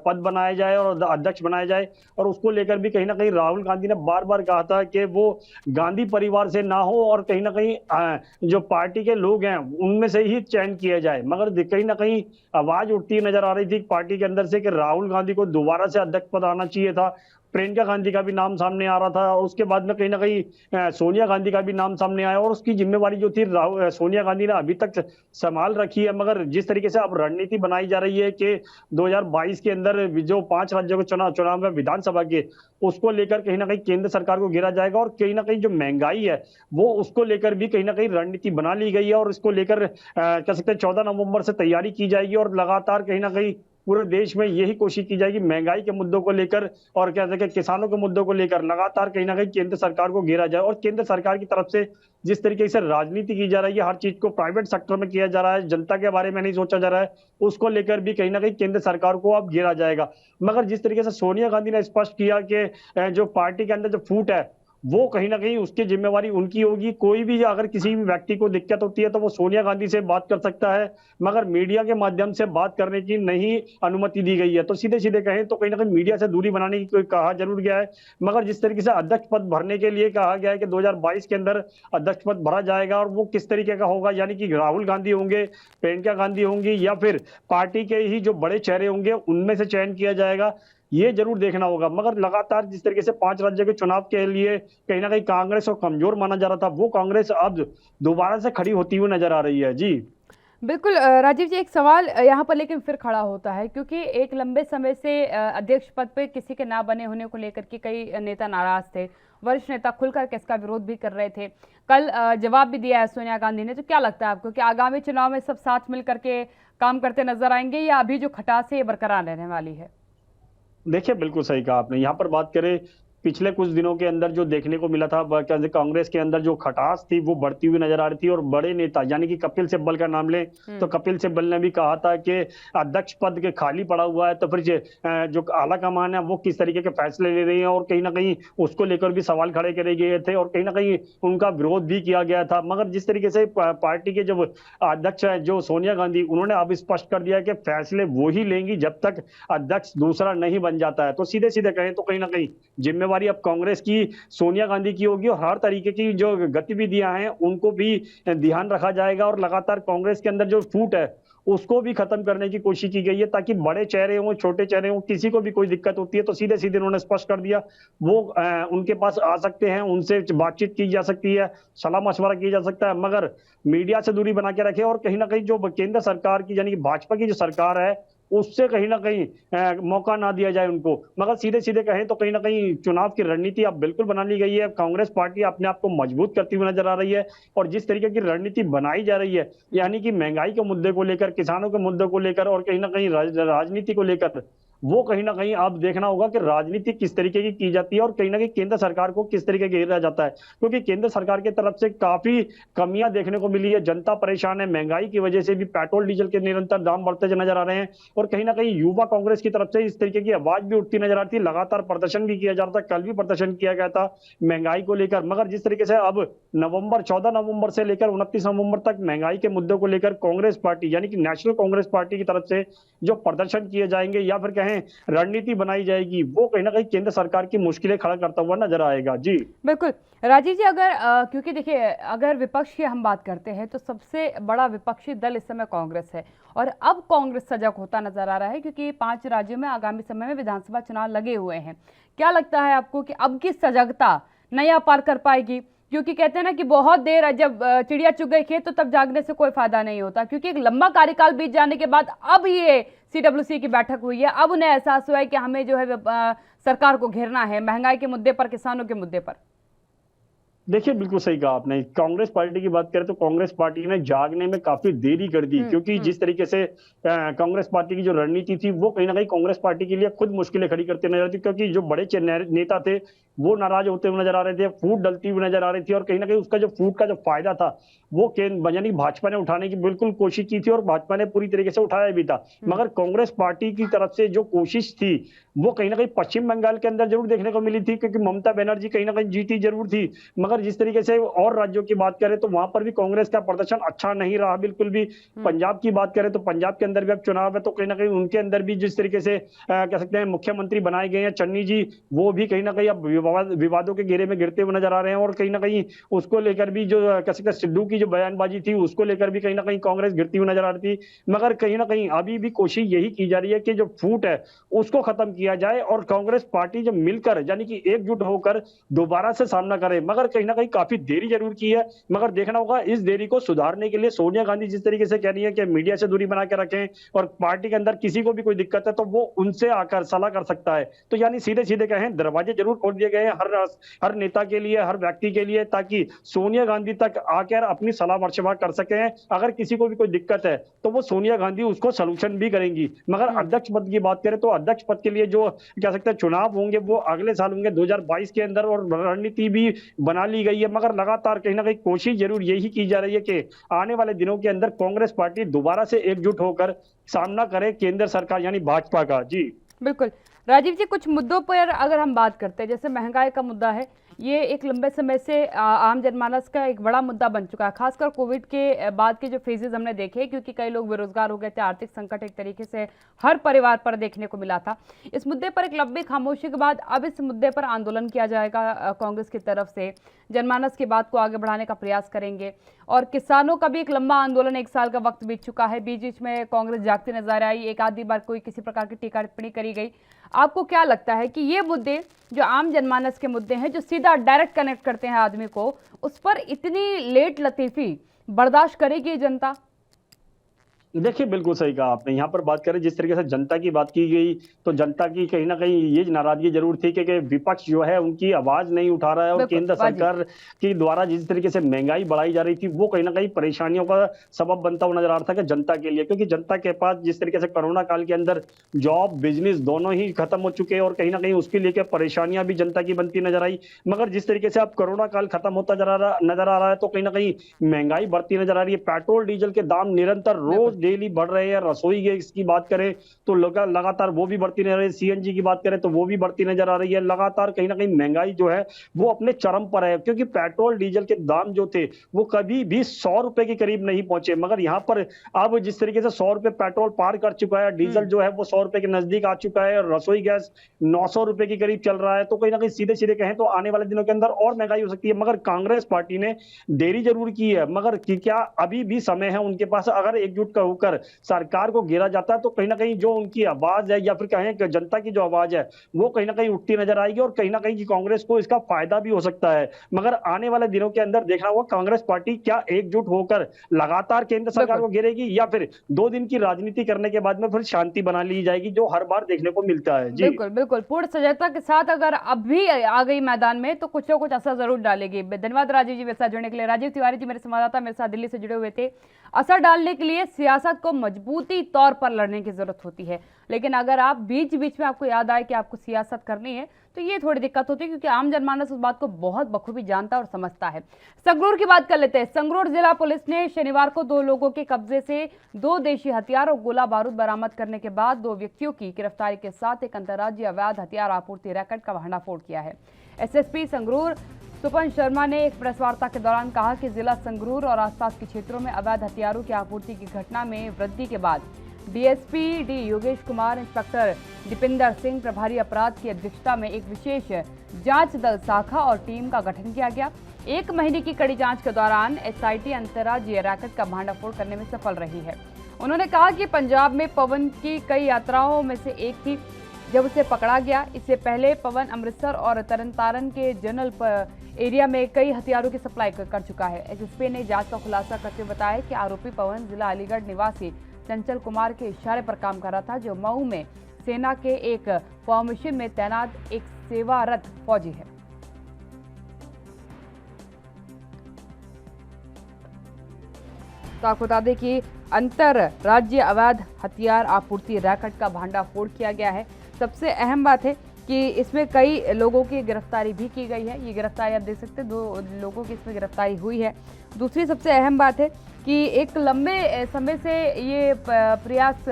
Speaker 2: पद बनाया जाए और अध्यक्ष बनाया जाए। और उसको लेकर भी कहीं ना कहीं राहुल गांधी ने बार बार कहा था कि वो गांधी परिवार से ना हो और कहीं ना कहीं जो पार्टी के लोग हैं उनमें से ही चयन किया जाए। मगर कहीं ना कहीं आवाज उठती नजर आ रही थी पार्टी के अंदर से कि राहुल गांधी को दोबारा से अध्यक्ष पद आना चाहिए था। प्रियंका गांधी का भी नाम सामने आ रहा था और उसके बाद में कहीं ना कहीं सोनिया गांधी का भी नाम सामने आया। और उसकी जिम्मेवारी जो थी सोनिया गांधी ने अभी तक संभाल रखी है। मगर जिस तरीके से अब रणनीति बनाई जा रही है कि 2022 के अंदर जो 5 राज्यों के चुनाव है विधानसभा के, उसको लेकर कहीं ना कहीं केंद्र सरकार को घेरा जाएगा। और कहीं ना कहीं जो महंगाई है वो उसको लेकर भी कहीं ना कहीं रणनीति बना ली गई है। और इसको लेकर कह सकते हैं 14 नवंबर से तैयारी की जाएगी और लगातार कहीं ना कहीं पूरे देश में यही कोशिश की जाएगी महंगाई के मुद्दों को लेकर और क्या कहते हैं किसानों के मुद्दों को लेकर लगातार कहीं ना कहीं केंद्र सरकार को घेरा जाए। और केंद्र सरकार की तरफ से जिस तरीके से राजनीति की जा रही है, हर चीज को प्राइवेट सेक्टर में किया जा रहा है, जनता के बारे में नहीं सोचा जा रहा है, उसको लेकर भी कहीं ना कहीं केंद्र सरकार को अब घेरा जाएगा। मगर जिस तरीके से सोनिया गांधी ने स्पष्ट किया कि जो पार्टी के अंदर जो फूट है वो कहीं ना कहीं उसकी जिम्मेवारी उनकी होगी। कोई भी अगर किसी भी व्यक्ति को दिक्कत होती है तो वो सोनिया गांधी से बात कर सकता है, मगर मीडिया के माध्यम से बात करने की नहीं अनुमति दी गई है। तो सीधे सीधे कहें तो कहीं ना कहीं मीडिया से दूरी बनाने की कोई कहा जरूर गया है। मगर जिस तरीके से अध्यक्ष पद भरने के लिए कहा गया है कि 2022 के अंदर अध्यक्ष पद भरा जाएगा और वो किस तरीके का होगा, यानी कि राहुल गांधी होंगे, प्रियंका गांधी होंगी या फिर पार्टी के ही जो बड़े चेहरे होंगे उनमें से चयन किया जाएगा, ये जरूर देखना होगा। मगर लगातार जिस तरीके से 5 राज्यों के चुनाव के लिए कहीं ना कहीं कांग्रेस को कमजोर माना जा रहा था, वो कांग्रेस अब दोबारा से खड़ी होती हुई नजर आ रही है। जी
Speaker 1: बिल्कुल राजीव जी, एक सवाल यहाँ पर लेकिन फिर खड़ा होता है, क्योंकि एक लंबे समय से अध्यक्ष पद पे किसी के ना बने होने को लेकर के कई नेता नाराज थे, वरिष्ठ नेता खुलकर के इसका विरोध भी कर रहे थे। कल जवाब भी दिया है सोनिया गांधी ने। तो क्या लगता है आपको कि आगामी चुनाव में सब साथ मिल करके काम करते नजर आएंगे या अभी जो खटास है ये बरकरार रहने वाली है?
Speaker 2: देखिए, बिल्कुल सही कहा आपने। यहाँ पर बात करें पिछले कुछ दिनों के अंदर जो देखने को मिला था, कांग्रेस के अंदर जो खटास थी वो बढ़ती हुई नजर आ रही थी। और बड़े नेता यानी कि कपिल सिब्बल का नाम लें तो कपिल सिब्बल ने भी कहा था कि अध्यक्ष पद के खाली पड़ा हुआ है, तो फिर जो आला कमान है वो किस तरीके के फैसले ले रही है, और कहीं ना कहीं उसको लेकर भी सवाल खड़े करे गए थे और कहीं ना कहीं उनका विरोध भी किया गया था। मगर जिस तरीके से पार्टी के जब अध्यक्ष है जो सोनिया गांधी, उन्होंने अब स्पष्ट कर दिया कि फैसले वो ही लेंगी जब तक अध्यक्ष दूसरा नहीं बन जाता है। तो सीधे सीधे कहें तो कहीं ना कहीं जिम्मेवारी अब कांग्रेस की सोनिया गांधी की होगी और हर तरीके की जो गतिविधियां हैं उनको भी ध्यान रखा जाएगा। और लगातार कांग्रेस के अंदर जो फूट है उसको भी खत्म करने की कोशिश की गई है, ताकि बड़े चेहरे हों, छोटे चेहरे हों, किसी को भी कोई दिक्कत होती है तो सीधे सीधे उन्होंने स्पष्ट कर दिया वो उनके पास आ सकते हैं, उनसे बातचीत की जा सकती है, सलाह मशवरा किया जा सकता है, मगर मीडिया से दूरी बना के रखे। और कहीं ना कहीं जो केंद्र सरकार की यानी कि भाजपा की जो सरकार है उससे कहीं ना कहीं मौका ना दिया जाए उनको। मगर सीधे सीधे कहें तो कहीं ना कहीं चुनाव की रणनीति अब बिल्कुल बना ली गई है। कांग्रेस पार्टी अपने आप को मजबूत करती हुई नजर आ रही है और जिस तरीके की रणनीति बनाई जा रही है, यानी कि महंगाई के मुद्दे को लेकर, किसानों के मुद्दे को लेकर और कहीं ना कहीं राजनीति को लेकर, वो कहीं ना कहीं अब देखना होगा कि राजनीति किस तरीके की जाती है और कहीं ना कहीं केंद्र सरकार को किस तरीके घेरा जाता है। क्योंकि केंद्र सरकार की तरफ से काफी कमियां देखने को मिली है, जनता परेशान है, महंगाई की वजह से भी पेट्रोल डीजल के निरंतर दाम बढ़ते नजर आ रहे हैं और कहीं ना कहीं युवा कांग्रेस की तरफ से इस तरीके की आवाज भी उठती नजर आती है। लगातार प्रदर्शन भी किया जा रहा था, कल भी प्रदर्शन किया गया था महंगाई को लेकर। मगर जिस तरीके से अब 14 नवंबर से लेकर 29 नवंबर तक महंगाई के मुद्दों को लेकर कांग्रेस पार्टी यानी कि नेशनल कांग्रेस पार्टी की तरफ से जो प्रदर्शन किए जाएंगे या फिर कहें रणनीति बनाई जाएगी, वो कहीं ना कहीं केंद्र सरकार की मुश्किलें खड़ा करता हुआ नजर आएगा। जी
Speaker 1: बिल्कुल राजीव जी, अगर क्योंकि देखिए अगर विपक्ष की हम बात करते हैं तो सबसे बड़ा विपक्षी दल इस समय कांग्रेस है और अब कांग्रेस सजग होता नजर आ रहा है, क्योंकि 5 राज्यों में आगामी समय में विधानसभा चुनाव लगे हुए हैं। क्या लगता है आपको कि अब की सजगता नया पार कर पाएगी? क्योंकि कहते हैं ना कि बहुत देर जब चिड़िया चुग गई खेत तो तब जागने से कोई फायदा नहीं होता, क्योंकि एक लंबा कार्यकाल बीत जाने के बाद अब ये CWC की बैठक हुई है, अब उन्हें एहसास हुआ है कि हमें जो है सरकार को घेरना है महंगाई के मुद्दे पर, किसानों के मुद्दे पर।
Speaker 2: देखिए, बिल्कुल सही कहा आपने। कांग्रेस पार्टी की बात करें तो कांग्रेस पार्टी ने जागने में काफी देरी कर दी, क्योंकि जिस तरीके से कांग्रेस पार्टी की जो रणनीति थी वो कहीं ना कहीं कांग्रेस पार्टी के लिए खुद मुश्किलें खड़ी करते नजर आती, क्योंकि जो बड़े नेता थे वो नाराज होते हुए नजर आ रहे थे, फूट डलती हुई नजर आ रही थी और कहीं ना कहीं उसका जो फूट का जो फायदा था वो यानी भाजपा ने उठाने की बिल्कुल कोशिश की थी और भाजपा ने पूरी तरीके से उठाया भी था। मगर कांग्रेस पार्टी की तरफ से जो कोशिश थी वो कहीं ना कहीं पश्चिम बंगाल के अंदर जरूर देखने को मिली थी, क्योंकि ममता बनर्जी कहीं ना कहीं जीती जरूर थी। मगर जिस तरीके से और राज्यों की बात करें तो वहां पर भी कांग्रेस का प्रदर्शन अच्छा नहीं रहा बिल्कुल भी। पंजाब की बात करें तो पंजाब के अंदर भी अब चुनाव है, तो कहीं ना कहीं उनके अंदर भी जिस तरीके से कह सकते हैं मुख्यमंत्री बनाए गए हैं चन्नी जी, वो भी कहीं ना कहीं अब विवादों के घेरे में गिरते हुए नजर आ रहे हैं और कहीं ना कहीं उसको लेकर भी जो कह सकते हैं सिद्धू की जो बयानबाजी थी उसको लेकर भी कहीं ना कहीं कांग्रेस गिरती हुई नजर आ रही थी। मगर कहीं ना कहीं अभी भी कोशिश यही की जा रही है कि जो फूट है उसको खत्म किया जाए और कांग्रेस पार्टी जब मिलकर यानी कि एकजुट होकर दोबारा से सामना करे। मगर कहीं ना कहीं काफी देरी जरूर की है, मगर देखना होगा इस देरी को सुधारने के लिए सोनिया गांधी जिस तरीके से कह रही है कि मीडिया से दूरी बना के रखें और पार्टी के अंदर किसी को भी कोई दिक्कत है तो वो उनसे आकर सलाह कर सकता है। तो यानी सीधे सीधे कहें दरवाजे जरूर खोल दिए गए गए हैं हर नेता के लिए, हर व्यक्ति के लिए, ताकि सोनिया गांधी तक आकर अपनी सलाह मशवरा कर सके। अगर किसी को भी कोई दिक्कत है तो वो सोनिया गांधी उसको सलूशन भी करेंगी। मगर अध्यक्ष पद की बात करें तो अध्यक्ष पद के लिए जो कह सकते हैं चुनाव होंगे वो अगले साल होंगे 2022 के अंदर, और रणनीति भी बना ली गई है। मगर लगातार कहीं ना कहीं कोशिश जरूर यही की जा रही है कि आने वाले दिनों के अंदर कांग्रेस पार्टी दोबारा से एकजुट होकर सामना करे केंद्र सरकार यानी भाजपा का। जी
Speaker 1: बिल्कुल राजीव जी, कुछ मुद्दों पर अगर हम बात करते हैं, जैसे महंगाई का मुद्दा है, ये एक लंबे समय से आम जनमानस का एक बड़ा मुद्दा बन चुका है, खासकर कोविड के बाद के जो फेजेस हमने देखे, क्योंकि कई लोग बेरोजगार हो गए थे, आर्थिक संकट एक तरीके से हर परिवार पर देखने को मिला था। इस मुद्दे पर एक लंबी खामोशी के बाद अब इस मुद्दे पर आंदोलन किया जाएगा कांग्रेस की तरफ से, जनमानस की बात को आगे बढ़ाने का प्रयास करेंगे, और किसानों का भी एक लंबा आंदोलन, 1 साल का वक्त बीत चुका है, बीच बीच में कांग्रेस जागती नजर आई, एक आधी बार कोई किसी प्रकार की टीका टिप्पणी करी गई। आपको क्या लगता है कि ये मुद्दे जो आम जनमानस के मुद्दे हैं, जो सीधा डायरेक्ट कनेक्ट करते हैं आदमी को, उस पर इतनी लेट लतीफी बर्दाश्त करेगी जनता?
Speaker 2: देखिए बिल्कुल सही कहा आपने। यहाँ पर बात करें जिस तरीके से जनता की बात की गई, तो जनता की कहीं ना कहीं ये नाराजगी जरूर थी कि विपक्ष जो है उनकी आवाज नहीं उठा रहा है, और केंद्र सरकार के द्वारा जिस तरीके से महंगाई बढ़ाई जा रही थी वो कहीं ना कहीं परेशानियों का सबब बनता हुआ नजर आ रहा था कि जनता के लिए, क्योंकि जनता के पास जिस तरीके से कोरोना काल के अंदर जॉब बिजनेस दोनों ही खत्म हो चुके हैं, और कहीं ना कहीं उसके लेकर परेशानियां भी जनता की बनती नजर आई। मगर जिस तरीके से अब कोरोना काल खत्म होता नजर आ रहा है, तो कहीं ना कहीं महंगाई बढ़ती नजर आ रही है। पेट्रोल डीजल के दाम निरंतर रोज डेली बढ़ रहे हैं। रसोई गैस की बात करें तो लगातार वो भी बढ़ती नजर आ रही है। सीएनजी की बात करें तो वो भी बढ़ती नजर आ रही है। लगातार कहीं ना कहीं महंगाई जो है वो अपने चरम पर है, क्योंकि पेट्रोल डीजल के दाम जो थे वो कभी भी 100 रुपए के करीब नहीं पहुंचे। मगर यहाँ पर अब जिस तरीके से 100 रुपए पेट्रोल पार कर चुका है, डीजल जो है वो 100 रुपए के नजदीक आ चुका है, रसोई गैस 900 रुपए के करीब चल रहा है, तो कहीं ना कहीं सीधे सीधे कहें तो आने वाले दिनों के अंदर और महंगाई हो सकती है। मगर कांग्रेस पार्टी ने देरी जरूर की है, मगर क्या अभी भी समय है उनके पास? अगर एकजुट होकर सरकार को घेरा जाता है तो कहीं ना कहीं जो उनकी आवाज है, या फिर कहें कि जनता की जो आवाज है, वो कहीं ना कहीं उठती नजर आएगी, और कहीं ना कहीं कांग्रेस को इसका फायदा भी हो सकता है। मगर आने वाले दिनों के अंदर देखना होगा कांग्रेस पार्टी क्या एकजुट होकर लगातार केंद्र सरकार को घेरेगी, या फिर 2 दिन की राजनीति करने के बाद में फिर शांति बना ली जाएगी, जो हर बार देखने को मिलता है। जी
Speaker 1: बिल्कुल बिल्कुल, पूर्ण सजगता के साथ अगर अब भी आ गई मैदान में तो कुछ ना कुछ असर जरूर डालेगी। धन्यवाद राजीव जी मेरे साथ जुड़ने के लिए। राजीव तिवारी जी मेरे संवाददाता मेरे साथ दिल्ली से जुड़े हुए थे। असर डालने के लिए सियासत को मजबूती तौर पर लड़ने की जरूरत होती है, लेकिन अगर आप बीच बीच में आपको याद आए कि आपको सियासत करनी है तो ये थोड़ी दिक्कत होती है, क्योंकि आम जनमानस उस बात को बहुत बखूबी जानता और समझता है। संगरूर की बात कर लेते हैं। संगरूर जिला पुलिस ने शनिवार को 2 लोगों के कब्जे से 2 देशी हथियार और गोला बारूद बरामद करने के बाद 2 व्यक्तियों की गिरफ्तारी के साथ एक अंतर्राज्यीय अवैध हथियार आपूर्ति रैकेट का भंडाफोड़ किया है। एसएसपी संगरूर सुपन शर्मा ने एक प्रेस वार्ता के दौरान कहा कि जिला संगरूर और आसपास के क्षेत्रों में अवैध हथियारों की आपूर्ति की घटना में वृद्धि के बाद DSP D Yogesh Kumar, inspector Deepinder Singh प्रभारी अपराध की अध्यक्षता में एक विशेष जांच दल शाखा और टीम का गठन किया गया। 1 महीने की कड़ी जांच के दौरान एसआईटी अंतर्राज्यीय रैकेट का भंडाफोड़ करने में सफल रही है। उन्होंने कहा कि पंजाब में पवन की कई यात्राओं में से एक थी जब उसे पकड़ा गया। इससे पहले पवन अमृतसर और तरनतारन के जनरल एरिया में कई हथियारों की सप्लाई कर चुका है। एसएसपी ने जांच का खुलासा करते हुए बताया कि आरोपी पवन जिला अलीगढ़ निवासी चंचल कुमार के इशारे पर काम कर रहा था, जो मऊ में सेना के एक फॉर्मेशन में तैनात एक सेवारत फौजी है। तो आपको बता दें कि अंतरराज्यीय अवैध हथियार आपूर्ति रैकेट का भंडाफोड़ किया गया है। सबसे अहम बात है कि इसमें कई लोगों की गिरफ्तारी भी की गई है। ये गिरफ्तारी आप देख सकते हैं, 2 लोगों की इसमें गिरफ्तारी हुई है। दूसरी सबसे अहम बात है कि एक लंबे समय से ये प्रयास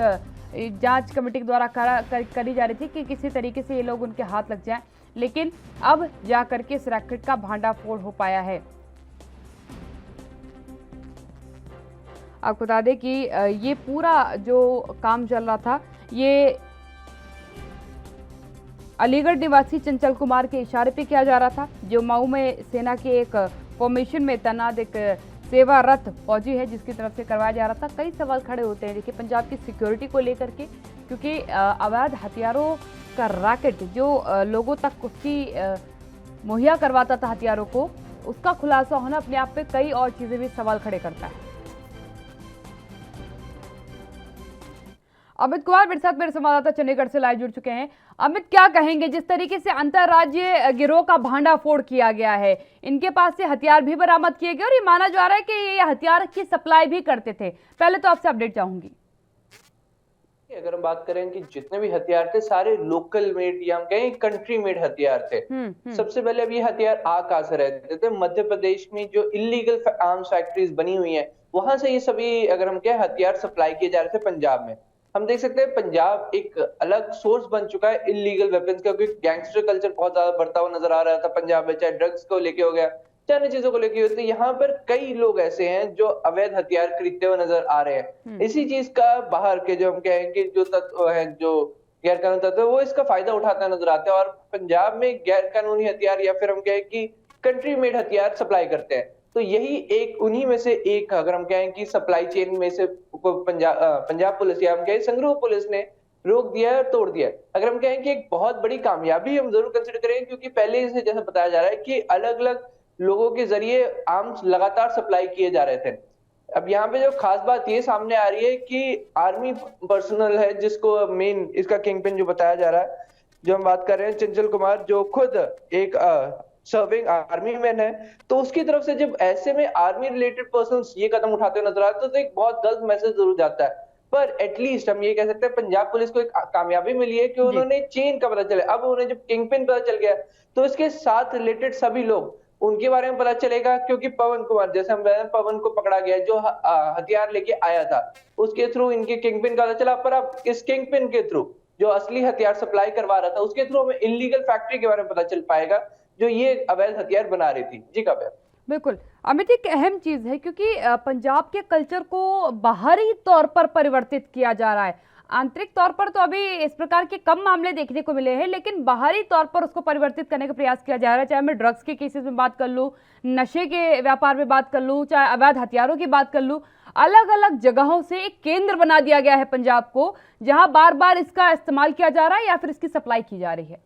Speaker 1: जांच कमेटी के द्वारा करी जा रही थी कि किसी तरीके से ये लोग उनके हाथ लग जाएं, लेकिन अब जाकर के इस रैकेट का भंडाफोड़ हो पाया है। आपको बता दें कि ये पूरा जो काम चल रहा था, ये अलीगढ़ निवासी चंचल कुमार के इशारे पे किया जा रहा था, जो मऊ में सेना के एक फॉर्मेशन में तैनात एक सेवारत फौजी है, जिसकी तरफ से करवाया जा रहा था। कई सवाल खड़े होते हैं देखिए पंजाब की सिक्योरिटी को लेकर के, क्योंकि अवैध हथियारों का रैकेट जो लोगों तक उसकी मुहैया करवाता था हथियारों को, उसका खुलासा होना अपने आप पे कई और चीजें भी सवाल खड़े करता है। अमित कुमार मेरे साथ, मेरे संवाददाता चंडीगढ़ से लाइव जुड़ चुके हैं। अमित, क्या कहेंगे जिस तरीके से अंतर्राज्यीय गिरोह का भांडाफोड़ किया गया है, इनके पास से हथियार भी बरामद किए गए और ये माना जा रहा है कि ये हथियार की सप्लाई भी करते थे। पहले तो आपसे अपडेट चाहूंगी।
Speaker 3: अगर हम बात करें कि जितने भी हथियार थे सारे लोकल मेड या हम कहें कंट्री मेड हथियार थे। सबसे पहले अब ये हथियार आ कहां से रहे थे? मध्य प्रदेश में जो इलीगल आर्म्स फैक्ट्रीज बनी हुई हैं वहां से ये सभी अगर हम कहें हथियार सप्लाई किए जा रहे थे पंजाब में। हम देख सकते हैं पंजाब एक अलग सोर्स बन चुका है इलीगल वेपन्स का, क्योंकि गैंगस्टर कल्चर बहुत ज्यादा बढ़ता हुआ नजर आ रहा था पंजाब में, चाहे ड्रग्स को लेके हो गया, चाहे अन्य चीजों को लेके होते। यहाँ पर कई लोग ऐसे हैं जो अवैध हथियार खरीदते हुए नजर आ रहे हैं। इसी चीज का बाहर के जो हम कहें कि जो तत्व है, जो गैर कानूनी तत्व, वो इसका फायदा उठाते नजर आते हैं और पंजाब में गैर कानूनी हथियार या फिर हम कहें कि कंट्री मेड हथियार सप्लाई करते हैं। तो यही एक उन्हीं में से एक अगर हम कहें कि सप्लाई चेन में से पंजाब पुलिस या हम कहें संगरूर पुलिस ने रोक दिया और तोड़ दिया। अगर हम कहें कि एक बहुत बड़ी कामयाबी हम जरूर कंसिडर करें, क्योंकि पहले से जैसे बताया जा रहा है कि अलग अलग लोगों के जरिए आर्म्स लगातार सप्लाई किए जा रहे थे। अब यहाँ पे जो खास बात ये सामने आ रही है कि आर्मी पर्सनल है जिसको मेन इसका किंगपिन जो बताया जा रहा है, जो हम बात कर रहे हैं चंचल कुमार, जो खुद एक सर्विंग आर्मी मैन है, तो उसकी तरफ से जब ऐसे में आर्मी रिलेटेड पर्सन्स ये कदम उठाते नजर आते तो एक बहुत गलत मैसेज जरूर जाता है। पर एटलीस्ट हम ये कह सकते हैं पंजाब पुलिस को एक कामयाबी मिली है कि उन्होंने चेन का पता चला। अब उन्हें जब किंगपिन पता चल गया तो इसके साथ रिलेटेड सभी लोग उनके बारे में पता चलेगा, क्योंकि पवन कुमार जैसे हम पवन को पकड़ा गया जो हथियार लेके आया था, उसके थ्रू इनके किंगपिन का पता चला। पर अब इस किंगपिन के थ्रू जो असली हथियार सप्लाई करवा रहा था उसके थ्रू हमें इलीगल फैक्ट्री के बारे में पता चल पाएगा जो ये अवैध हथियार बना रही थी। जी काव्या।
Speaker 1: बिल्कुल अमित, एक अहम चीज है क्योंकि पंजाब के कल्चर को बाहरी तौर पर परिवर्तित किया जा रहा है। आंतरिक तौर पर तो अभी इस प्रकार के कम मामले देखने को मिले हैं, लेकिन बाहरी तौर पर उसको परिवर्तित करने का प्रयास किया जा रहा है। चाहे मैं ड्रग्स के केसेस में बात कर लूँ, नशे के व्यापार में बात कर लूँ, चाहे अवैध हथियारों की बात कर लूँ, अलग अलग जगहों से एक केंद्र बना दिया गया है पंजाब को, जहां बार बार इसका इस्तेमाल किया जा रहा है या फिर इसकी सप्लाई की जा रही है।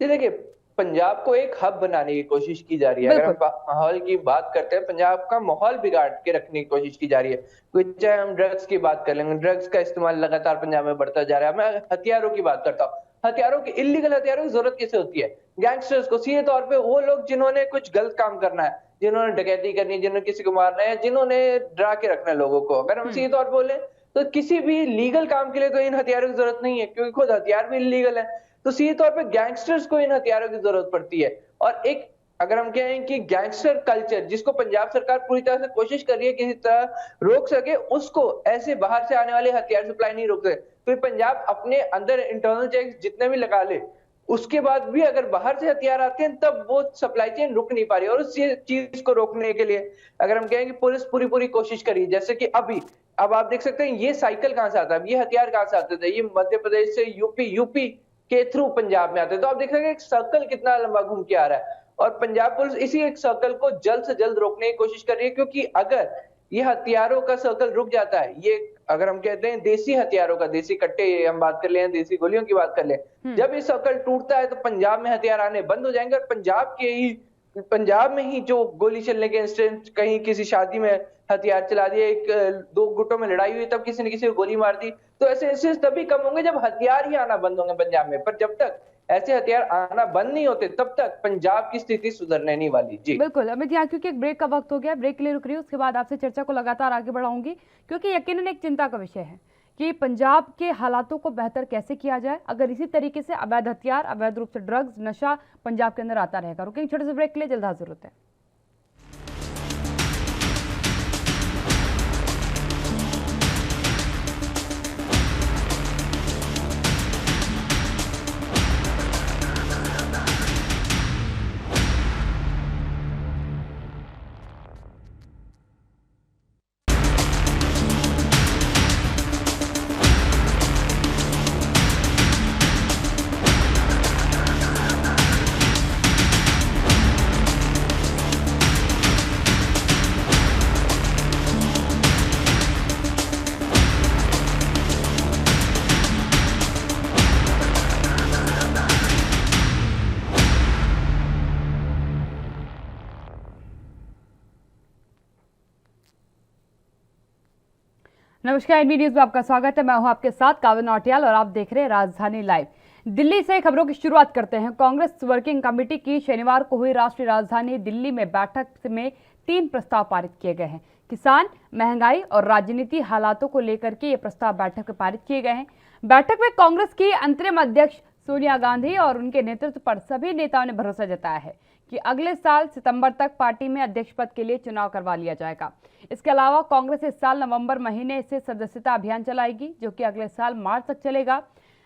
Speaker 3: देखिए, पंजाब को एक हब बनाने की कोशिश की जा रही है। अगर हम माहौल की बात करते हैं, पंजाब का माहौल बिगाड़ के रखने की कोशिश की जा रही है। कोई चाहे हम ड्रग्स की बात कर लेंगे, ड्रग्स का इस्तेमाल लगातार पंजाब में बढ़ता जा रहा है। मैं हथियारों की बात करता हूँ, हथियारों की इलीगल हथियारों की जरूरत कैसे होती है? गैंगस्टर्स को, सीधे तौर पे वो लोग जिन्होंने कुछ गलत काम करना है, जिन्होंने डकैती करनी है, जिन्होंने किसी को मारना है, जिन्होंने डरा के रखना है लोगों को, अगर हम सीधे तौर पर बोले तो किसी भी लीगल काम के लिए तो इन हथियारों की जरूरत नहीं है, क्योंकि खुद हथियार भी इलीगल है। तो सीधे तौर पे गैंगस्टर्स को इन हथियारों की जरूरत पड़ती है। और एक अगर हम कहें कि गैंगस्टर कल्चर जिसको पंजाब सरकार पूरी तरह से कोशिश कर रही है किसी तरह रोक सके, उसको ऐसे बाहर से आने वाले हथियार सप्लाई नहीं रोक सके। फिर पंजाब अपने अंदर इंटरनल चेक जितने भी लगा ले, उसके बाद भी अगर बाहर से हथियार आते हैं तब वो सप्लाई चेन रुक नहीं पा रही। और उस चीज को रोकने के लिए अगर हम कहें कि पुलिस पूरी कोशिश करी, जैसे कि अब आप देख सकते हैं ये साइकिल कहां से आता है, ये हथियार कहां से आते थे, ये मध्य प्रदेश से यूपी के थ्रू पंजाब में आते हैं। तो आप देख सकते हैं एक सर्कल कितना लंबा घूम के आ रहा है और पंजाब पुलिस इसी एक सर्कल को जल्द से जल्द रोकने की कोशिश कर रही है, क्योंकि अगर ये हथियारों का सर्कल रुक जाता है, ये अगर हम कहते हैं देसी हथियारों का, देसी कट्टे हम बात कर ले, देसी गोलियों की बात कर ले, जब ये सर्कल टूटता है तो पंजाब में हथियार आने बंद हो जाएंगे और पंजाब में ही जो गोली चलने के इंसिडेंट, कहीं किसी शादी में हथियार चला दिए, दो गुटों में लड़ाई हुई तब किसी ने किसी को गोली मार दी, तो ऐसे इंसिडेंट तभी कम होंगे जब हथियार ही आना बंद होंगे पंजाब में। पर जब तक ऐसे हथियार आना बंद नहीं होते तब तक पंजाब की स्थिति सुधरने नहीं वाली। जी
Speaker 1: बिल्कुल अमित, यहाँ क्योंकि एक ब्रेक का वक्त हो गया, ब्रेक के लिए रुक रही हूँ, उसके बाद आपसे चर्चा को लगातार आगे बढ़ाऊंगी, क्योंकि यकीनन एक चिंता का विषय है कि पंजाब के हालातों को बेहतर कैसे किया जाए अगर इसी तरीके से अवैध हथियार, अवैध रूप से ड्रग्स, नशा पंजाब के अंदर आता रहेगा। रुकेंगे छोटे से ब्रेक के लिए, जल्द हाजिर होते हैं। नमस्कार, एनबी न्यूज में आपका स्वागत है। मैं हूं आपके साथ काव्य नौटियाल और आप देख रहे हैं राजधानी लाइव। दिल्ली से खबरों की शुरुआत करते हैं। कांग्रेस वर्किंग कमेटी की शनिवार को हुई राष्ट्रीय राजधानी दिल्ली में बैठक में 3 प्रस्ताव पारित किए गए हैं। किसान, महंगाई और राजनीति हालातों को लेकर के ये प्रस्ताव बैठक में पारित किए गए हैं। बैठक में कांग्रेस की अंतरिम अध्यक्ष सोनिया गांधी और उनके नेतृत्व पर सभी नेताओं ने भरोसा जताया है कि अगले साल सितंबर तक पार्टी में अध्यक्ष पद के लिए चुनाव करवा लिया जाएगा। इसके अलावा कांग्रेस इस साल नवंबर महीने से सदस्यता अभियान चलाएगी, जो कि अगले साल मार्च तक चलेगा।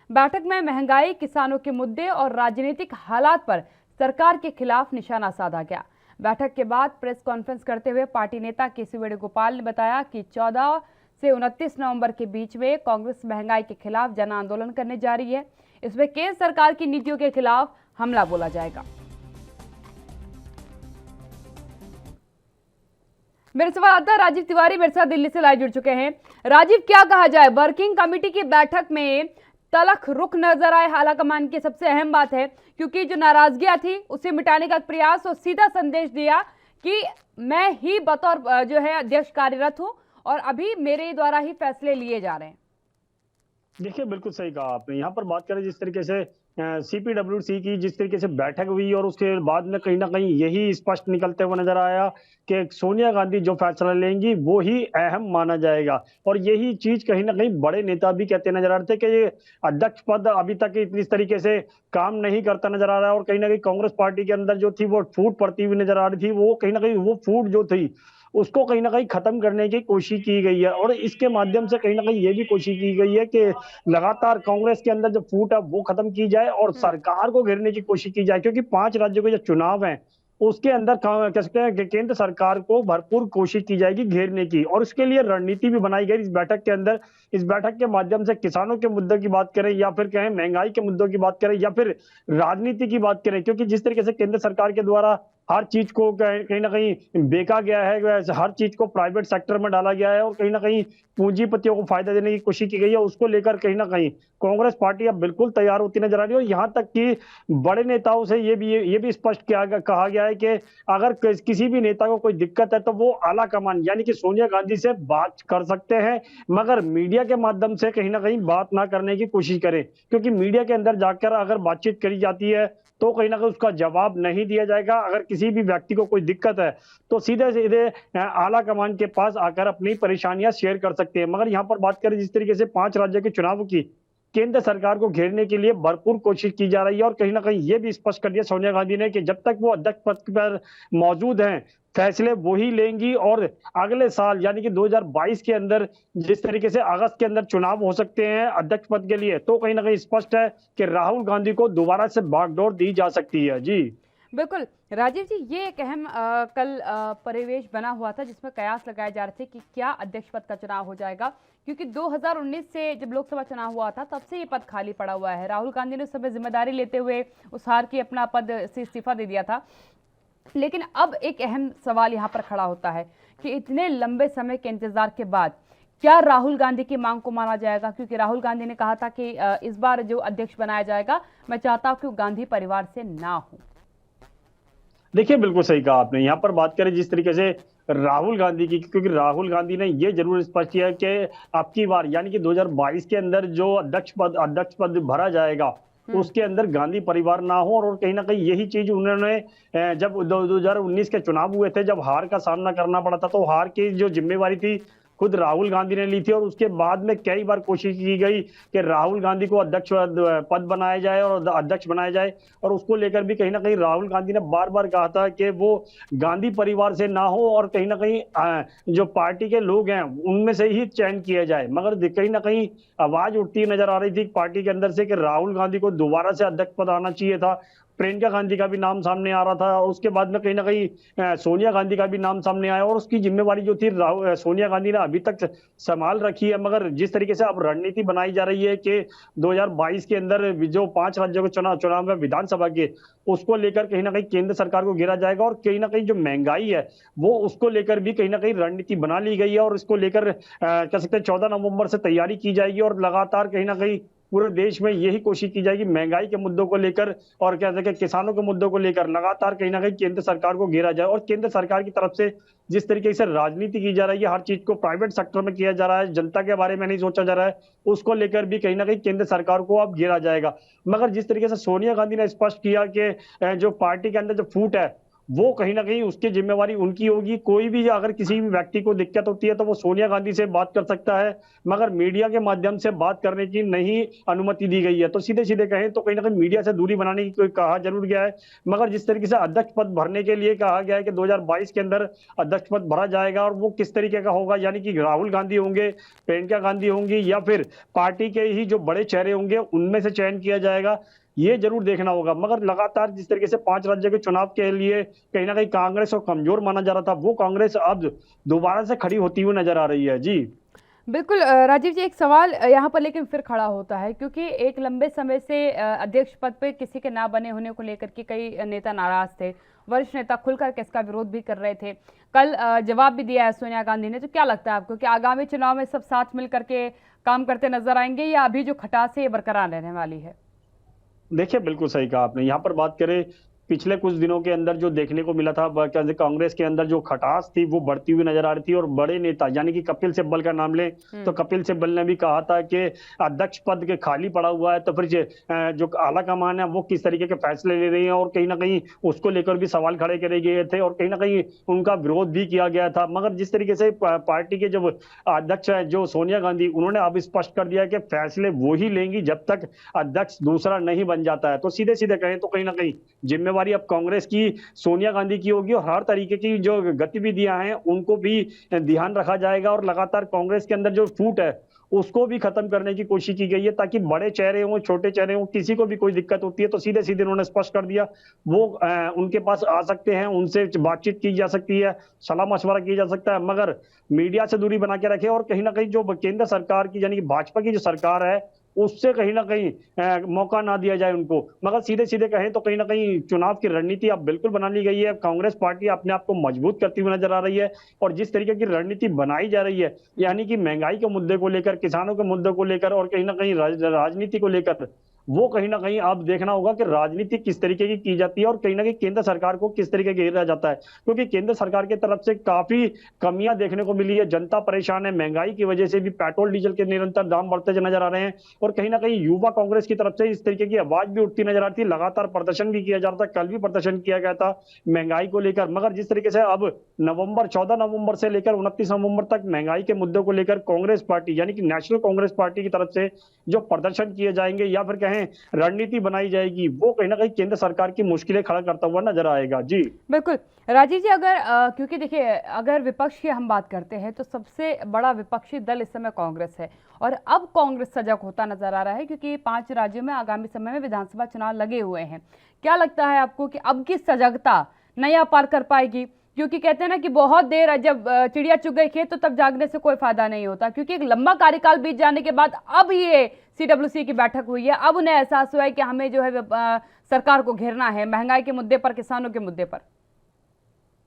Speaker 1: बैठक में महंगाई, किसानों के मुद्दे और राजनीतिक हालात पर सरकार के खिलाफ निशाना साधा गया। बैठक के बाद प्रेस कॉन्फ्रेंस करते हुए पार्टी नेता केसी वेणुगोपाल ने बताया कि 14 से 29 नवंबर के बीच में कांग्रेस महंगाई के खिलाफ जन आंदोलन करने जा रही है। इसमें केंद्र सरकार की नीतियों के खिलाफ हमला बोला जाएगा। मेरे संवाददाता राजीव तिवारी मेरे साथ दिल्ली से लाइव जुड़ चुके हैं। राजीव, क्या कहा जाए, वर्किंग कमेटी की बैठक में तलख रुख नजर आए आलाकमान की सबसे अहम बात है, क्योंकि जो नाराजगियां थी उसे मिटाने का प्रयास और सीधा संदेश दिया कि मैं ही बतौर जो है अध्यक्ष कार्यरत हूं और अभी मेरे द्वारा ही फैसले लिए जा रहे हैं।
Speaker 2: देखिए, बिल्कुल सही कहा आपने। यहाँ पर बात करें जिस तरीके से सीपीडब्ल्यूसी की जिस तरीके से बैठक हुई और उसके बाद में कहीं ना कहीं यही स्पष्ट निकलते हुए नजर आया कि सोनिया गांधी जो फैसला लेंगी वो ही अहम माना जाएगा। और यही चीज कहीं ना कहीं बड़े नेता भी कहते नजर आ रहे थे कि ये अध्यक्ष पद अभी तक इस तरीके से काम नहीं करता नजर आ रहा है। और कहीं ना कहीं कांग्रेस पार्टी के अंदर जो थी वो फूट पड़ती हुई नजर आ रही थी। वो कहीं ना कहीं वो फूट जो थी उसको कहीं ना कहीं खत्म करने की कोशिश की गई है। और इसके माध्यम से कहीं ना कहीं ये भी कोशिश की गई है कि लगातार कांग्रेस के अंदर जो फूट है वो खत्म की जाए और सरकार को घेरने की कोशिश की जाए, क्योंकि 5 राज्यों के जो चुनाव हैं उसके अंदर कह सकते हैं कि केंद्र सरकार को भरपूर कोशिश की जाएगी घेरने की। और उसके लिए रणनीति भी बनाई गई इस बैठक के अंदर। इस बैठक के माध्यम से किसानों के मुद्दों की बात करें या फिर कहें महंगाई के मुद्दों की बात करें या फिर राजनीति की बात करें, क्योंकि जिस तरीके से केंद्र सरकार के द्वारा हर चीज को कहीं ना कहीं बेचा गया है, हर चीज को प्राइवेट सेक्टर में डाला गया है और कहीं ना कहीं पूंजीपतियों को फायदा देने की कोशिश की गई है, उसको लेकर कहीं ना कहीं कांग्रेस पार्टी अब बिल्कुल तैयार होती नजर आ रही है। और यहाँ तक कि बड़े नेताओं से ये भी स्पष्ट कहा गया है कि अगर किसी भी नेता को कोई दिक्कत है तो वो आला कमान यानी कि सोनिया गांधी से बात कर सकते हैं, मगर मीडिया के माध्यम से कहीं ना कहीं बात ना करने की कोशिश करें, क्योंकि मीडिया के अंदर जाकर अगर बातचीत करी जाती है तो कहीं ना कहीं उसका जवाब नहीं दिया जाएगा। अगर किसी भी व्यक्ति को कोई दिक्कत है तो सीधे सीधे आला कमान के पास आकर अपनी परेशानियां शेयर कर सकते हैं। मगर यहाँ पर बात करें जिस तरीके से 5 राज्यों के चुनाव की केंद्र सरकार को घेरने के लिए भरपूर कोशिश की जा रही है। और कहीं ना कहीं ये भी स्पष्ट कर दिया सोनिया गांधी ने कि जब तक वो अध्यक्ष पद पर मौजूद हैं फैसले वही लेंगी। और अगले साल यानी कि 2022 के अंदर जिस तरीके से अगस्त के अंदर चुनाव हो सकते हैं अध्यक्ष पद के लिए, तो कहीं ना कहीं स्पष्ट है कि राहुल गांधी को दोबारा से बागडोर दी जा सकती है। जी
Speaker 1: बिल्कुल राजीव जी, ये एक अहम कल परिवेश बना हुआ था जिसमें कयास लगाए जा रहे थे कि क्या अध्यक्ष पद का चुनाव हो जाएगा, क्योंकि 2019 से जब लोकसभा चुनाव हुआ था तब से ये पद खाली पड़ा हुआ है। राहुल गांधी ने उस समय जिम्मेदारी लेते हुए उस हार की अपना पद से इस्तीफा दे दिया था। लेकिन अब एक अहम सवाल यहाँ पर खड़ा होता है कि इतने लंबे समय के इंतजार के बाद क्या राहुल गांधी की मांग को माना जाएगा, क्योंकि राहुल गांधी ने कहा था कि इस बार जो अध्यक्ष बनाया जाएगा मैं चाहता हूं कि वो गांधी परिवार से ना हो।
Speaker 2: देखिए, बिल्कुल सही कहा आपने। यहाँ पर बात करें जिस तरीके से राहुल गांधी की, क्योंकि राहुल गांधी ने ये जरूर स्पष्ट किया कि अब की बार यानी कि 2022 के अंदर जो अध्यक्ष पद भरा जाएगा उसके अंदर गांधी परिवार ना हो। और कहीं ना कहीं यही चीज उन्होंने जब 2019 के चुनाव हुए थे, जब हार का सामना करना पड़ा था, तो हार की जो जिम्मेवारी थी खुद राहुल गांधी ने ली थी। और उसके बाद में कई बार कोशिश की गई कि राहुल गांधी को अध्यक्ष पद बनाया जाए और अध्यक्ष बनाया जाए। और उसको लेकर भी कहीं ना कहीं राहुल गांधी ने बार बार कहा था कि वो गांधी परिवार से ना हो और कहीं ना कहीं जो पार्टी के लोग हैं उनमें से ही चयन किया जाए। मगर कहीं ना कहीं आवाज उठती नजर आ रही थी पार्टी के अंदर से कि राहुल गांधी को दोबारा से अध्यक्ष पद आना चाहिए था। प्रियंका गांधी का भी नाम सामने आ रहा था और उसके बाद में कहीं ना कहीं सोनिया गांधी का भी नाम सामने आया। और उसकी जिम्मेवारी जो थी सोनिया गांधी ने अभी तक संभाल रखी है। मगर जिस तरीके से अब रणनीति बनाई जा रही है कि 2022 के अंदर जो 5 राज्यों के चुनाव है विधानसभा के, उसको लेकर कहीं ना कहीं केंद्र सरकार को घेरा जाएगा। और कहीं ना कहीं जो महंगाई है वो उसको लेकर भी कहीं ना कहीं रणनीति बना ली गई है। और इसको लेकर कह सकते हैं 14 नवंबर से तैयारी की जाएगी और लगातार कहीं ना कहीं पूरे देश में यही कोशिश की जाएगी महंगाई के मुद्दों को लेकर और क्या कहते हैं किसानों के मुद्दों को लेकर लगातार कहीं ना कहीं केंद्र सरकार को घेरा जाए। और केंद्र सरकार की तरफ से जिस तरीके से राजनीति की जा रही है, हर चीज को प्राइवेट सेक्टर में किया जा रहा है, जनता के बारे में नहीं सोचा जा रहा है, उसको लेकर भी कहीं ना कहीं केंद्र सरकार को अब घेरा जाएगा। मगर जिस तरीके से सोनिया गांधी ने स्पष्ट किया कि जो पार्टी के अंदर जो फूट है वो कहीं ना कहीं उसकी जिम्मेवारी उनकी होगी। कोई भी अगर किसी भी व्यक्ति को दिक्कत होती है तो वो सोनिया गांधी से बात कर सकता है, मगर मीडिया के माध्यम से बात करने की नहीं अनुमति दी गई है। तो सीधे सीधे कहें तो कहीं ना कहीं मीडिया से दूरी बनाने की कहा जरूर गया है। मगर जिस तरीके से अध्यक्ष पद भरने के लिए कहा गया है कि 2022 के अंदर अध्यक्ष पद भरा जाएगा, और वो किस तरीके का होगा, यानी कि राहुल गांधी होंगे, प्रियंका गांधी होंगी, या फिर पार्टी के ही जो बड़े चेहरे होंगे उनमें से चयन किया जाएगा, ये जरूर देखना होगा। मगर लगातार जिस तरीके से 5 राज्यों के चुनाव के लिए कहीं ना कहीं कांग्रेस को कमजोर माना जा रहा था, वो कांग्रेस अब दोबारा से खड़ी होती हुई नजर आ रही है। जी
Speaker 1: बिल्कुल राजीव जी, एक सवाल यहाँ पर लेकिन फिर खड़ा होता है, क्योंकि एक लंबे समय से अध्यक्ष पद पे किसी के ना बने होने को लेकर के कई नेता नाराज थे, वरिष्ठ नेता खुलकर के इसका विरोध भी कर रहे थे। कल जवाब भी दिया है सोनिया गांधी ने। तो क्या लगता है आपको कि आगामी चुनाव में सब साथ मिल करके काम करते नजर आएंगे, या अभी जो खटास है ये बरकरार रहने वाली है?
Speaker 2: देखिए, बिल्कुल सही कहा आपने। यहाँ पर बात करें पिछले कुछ दिनों के अंदर जो देखने को मिला था, कांग्रेस के अंदर जो खटास थी वो बढ़ती हुई नजर आ रही थी। और बड़े नेता यानी कि कपिल सिब्बल का नाम लें तो कपिल सिब्बल ने भी कहा था कि अध्यक्ष पद के खाली पड़ा हुआ है, तो फिर जो आला कमान है वो किस तरीके के फैसले ले रही है, और कहीं ना कहीं उसको लेकर भी सवाल खड़े करे गए थे और कहीं ना कहीं उनका विरोध भी किया गया था। मगर जिस तरीके से पार्टी के जब अध्यक्ष है जो सोनिया गांधी, उन्होंने अब स्पष्ट कर दिया कि फैसले वो ही लेंगी जब तक अध्यक्ष दूसरा नहीं बन जाता है। तो सीधे सीधे कहें तो कहीं ना कहीं जिम्मेवारी अब कांग्रेस की सोनिया गांधी की होगी, और हर तरीके की जो गतिविधियां हैं उनको भी ध्यान रखा जाएगा। और लगातार कांग्रेस के अंदर जो फूट है उसको भी खत्म करने की कोशिश की गई है, ताकि बड़े चेहरे हों, छोटे चेहरे हों, किसी को भी कोई दिक्कत होती है तो सीधे सीधे उन्होंने स्पष्ट कर दिया वो उनके पास आ सकते हैं, उनसे बातचीत की जा सकती है, सलाह मशवरा किया जा सकता है। मगर मीडिया से दूरी बना के रखे, और कहीं ना कहीं जो केंद्र सरकार की यानी कि भाजपा की जो सरकार है उससे कहीं ना कहीं मौका ना दिया जाए उनको। मगर सीधे सीधे कहें तो कहीं ना कहीं चुनाव की रणनीति अब बिल्कुल बना ली गई है। कांग्रेस पार्टी अपने आप को मजबूत करती हुई नजर आ रही है, और जिस तरीके की रणनीति बनाई जा रही है, यानी कि महंगाई के मुद्दे को लेकर, किसानों के मुद्दे को लेकर, और कहीं ना कहीं राजनीति को लेकर, वो कहीं ना कहीं आप देखना होगा कि राजनीति किस तरीके की जाती है, और कहीं ना कहीं केंद्र सरकार को किस तरीके का घेरा जाता है। क्योंकि केंद्र सरकार की तरफ से काफी कमियां देखने को मिली है, जनता परेशान है, महंगाई की वजह से भी पेट्रोल डीजल के निरंतर दाम बढ़ते नजर आ रहे हैं, और कहीं ना कहीं युवा कांग्रेस की तरफ से इस तरीके की आवाज भी उठती नजर आती है। लगातार प्रदर्शन भी किया जा रहा था, कल भी प्रदर्शन किया गया था महंगाई को लेकर। मगर जिस तरीके से अब 14 नवंबर से लेकर 29 नवंबर तक महंगाई के मुद्दों को लेकर कांग्रेस पार्टी यानी कि नेशनल कांग्रेस पार्टी की तरफ से जो प्रदर्शन किए जाएंगे या फिर कहें रणनीति बनाई जाएगी, वो कहीं ना कहीं केंद्र सरकार की मुश्किलें खड़ा करता हुआ नजर आएगा। जी
Speaker 1: बिल्कुल राजीव जी, अगर क्योंकि देखिए, अगर विपक्ष की हम बात करते हैं तो सबसे बड़ा विपक्षी दल इस समय कांग्रेस है, और अब कांग्रेस सजग होता नजर आ रहा है, क्योंकि 5 राज्यों में आगामी समय में विधानसभा चुनाव लगे हुए हैं। क्या लगता है आपको कि अब की सजगता नया पार कर पाएगी? क्योंकि कहते हैं ना कि बहुत देर जब चिड़िया चुग गई खेत तो तब जागने से कोई फायदा नहीं होता, क्योंकि एक लंबा कार्यकाल बीत जाने के बाद अब ये CWC की बैठक हुई है, अब उन्हें एहसास हुआ है कि हमें जो है सरकार को घेरना है महंगाई के मुद्दे पर, किसानों के मुद्दे पर।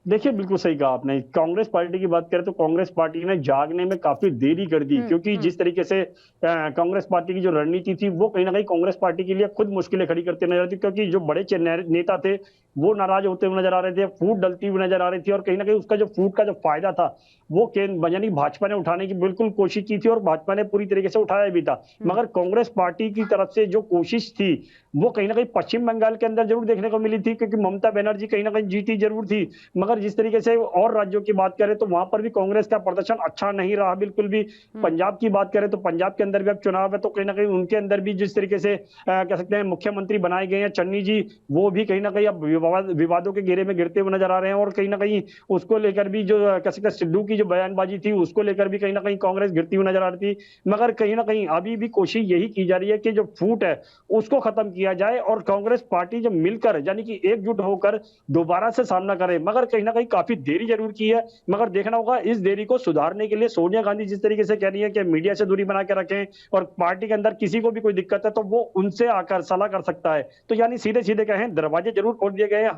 Speaker 2: देखिए, बिल्कुल सही कहा आपने। कांग्रेस पार्टी की बात करें तो कांग्रेस पार्टी ने जागने में काफी देरी कर दी, क्योंकि जिस तरीके से कांग्रेस पार्टी की जो रणनीति थी वो कहीं ना कहीं कांग्रेस पार्टी के लिए खुद मुश्किलें खड़ी करते नजर आती, क्योंकि जो बड़े नेता थे वो नाराज होते हुए नजर आ रहे थे, फूट डलती हुई नजर आ रही थी, और कहीं ना कहीं उसका जो फूट का जो फायदा था वो यानी भाजपा ने उठाने की बिल्कुल कोशिश की थी, और भाजपा ने पूरी तरीके से उठाया भी था। मगर कांग्रेस पार्टी की तरफ से जो कोशिश थी वो कहीं ना कहीं पश्चिम बंगाल के अंदर जरूर देखने को मिली थी, क्योंकि ममता बनर्जी कहीं ना कहीं जीती जरूर थी। मगर जिस तरीके से और राज्यों की बात करें तो वहां पर भी कांग्रेस का प्रदर्शन अच्छा नहीं रहा बिल्कुल भी। पंजाब की बात करें तो पंजाब के अंदर भी अब चुनाव है, तो कहीं ना कहीं उनके अंदर भी जिस तरीके से कह सकते हैं मुख्यमंत्री बनाए गए हैं चन्नी जी, वो भी कहीं ना कहीं अब विवादों के घेरे में गिरते हुए नजर आ रहे हैं, और कहीं ना कहीं उसको लेकर भी जो कह सकते हैं सिद्धू की जो बयानबाजी थी उसको लेकर भी कहीं ना कहीं कांग्रेस गिरती हुई नजर आ रही थी। मगर कहीं ना कहीं अभी भी कोशिश यही की जा रही है कि जो फूट है उसको खत्म किया जाए, और कांग्रेस पार्टी जो मिलकर यानी कि एकजुट होकर दोबारा से सामना करे। मगर कहीं ना कहीं काफी देरी जरूर की है, मगर देखना होगा इस देरी को सुधारने के लिए सोनिया गांधी जिस तरीके से कह रही है कि मीडिया से दूरी बना के रखें, और पार्टी के अंदर किसी को भी कोई दिक्कत है तो वो उनसे आकर सलाह कर सकता है। तो यानी सीधे सीधे कहें दरवाजे जरूर खोल दिए गए गए हैं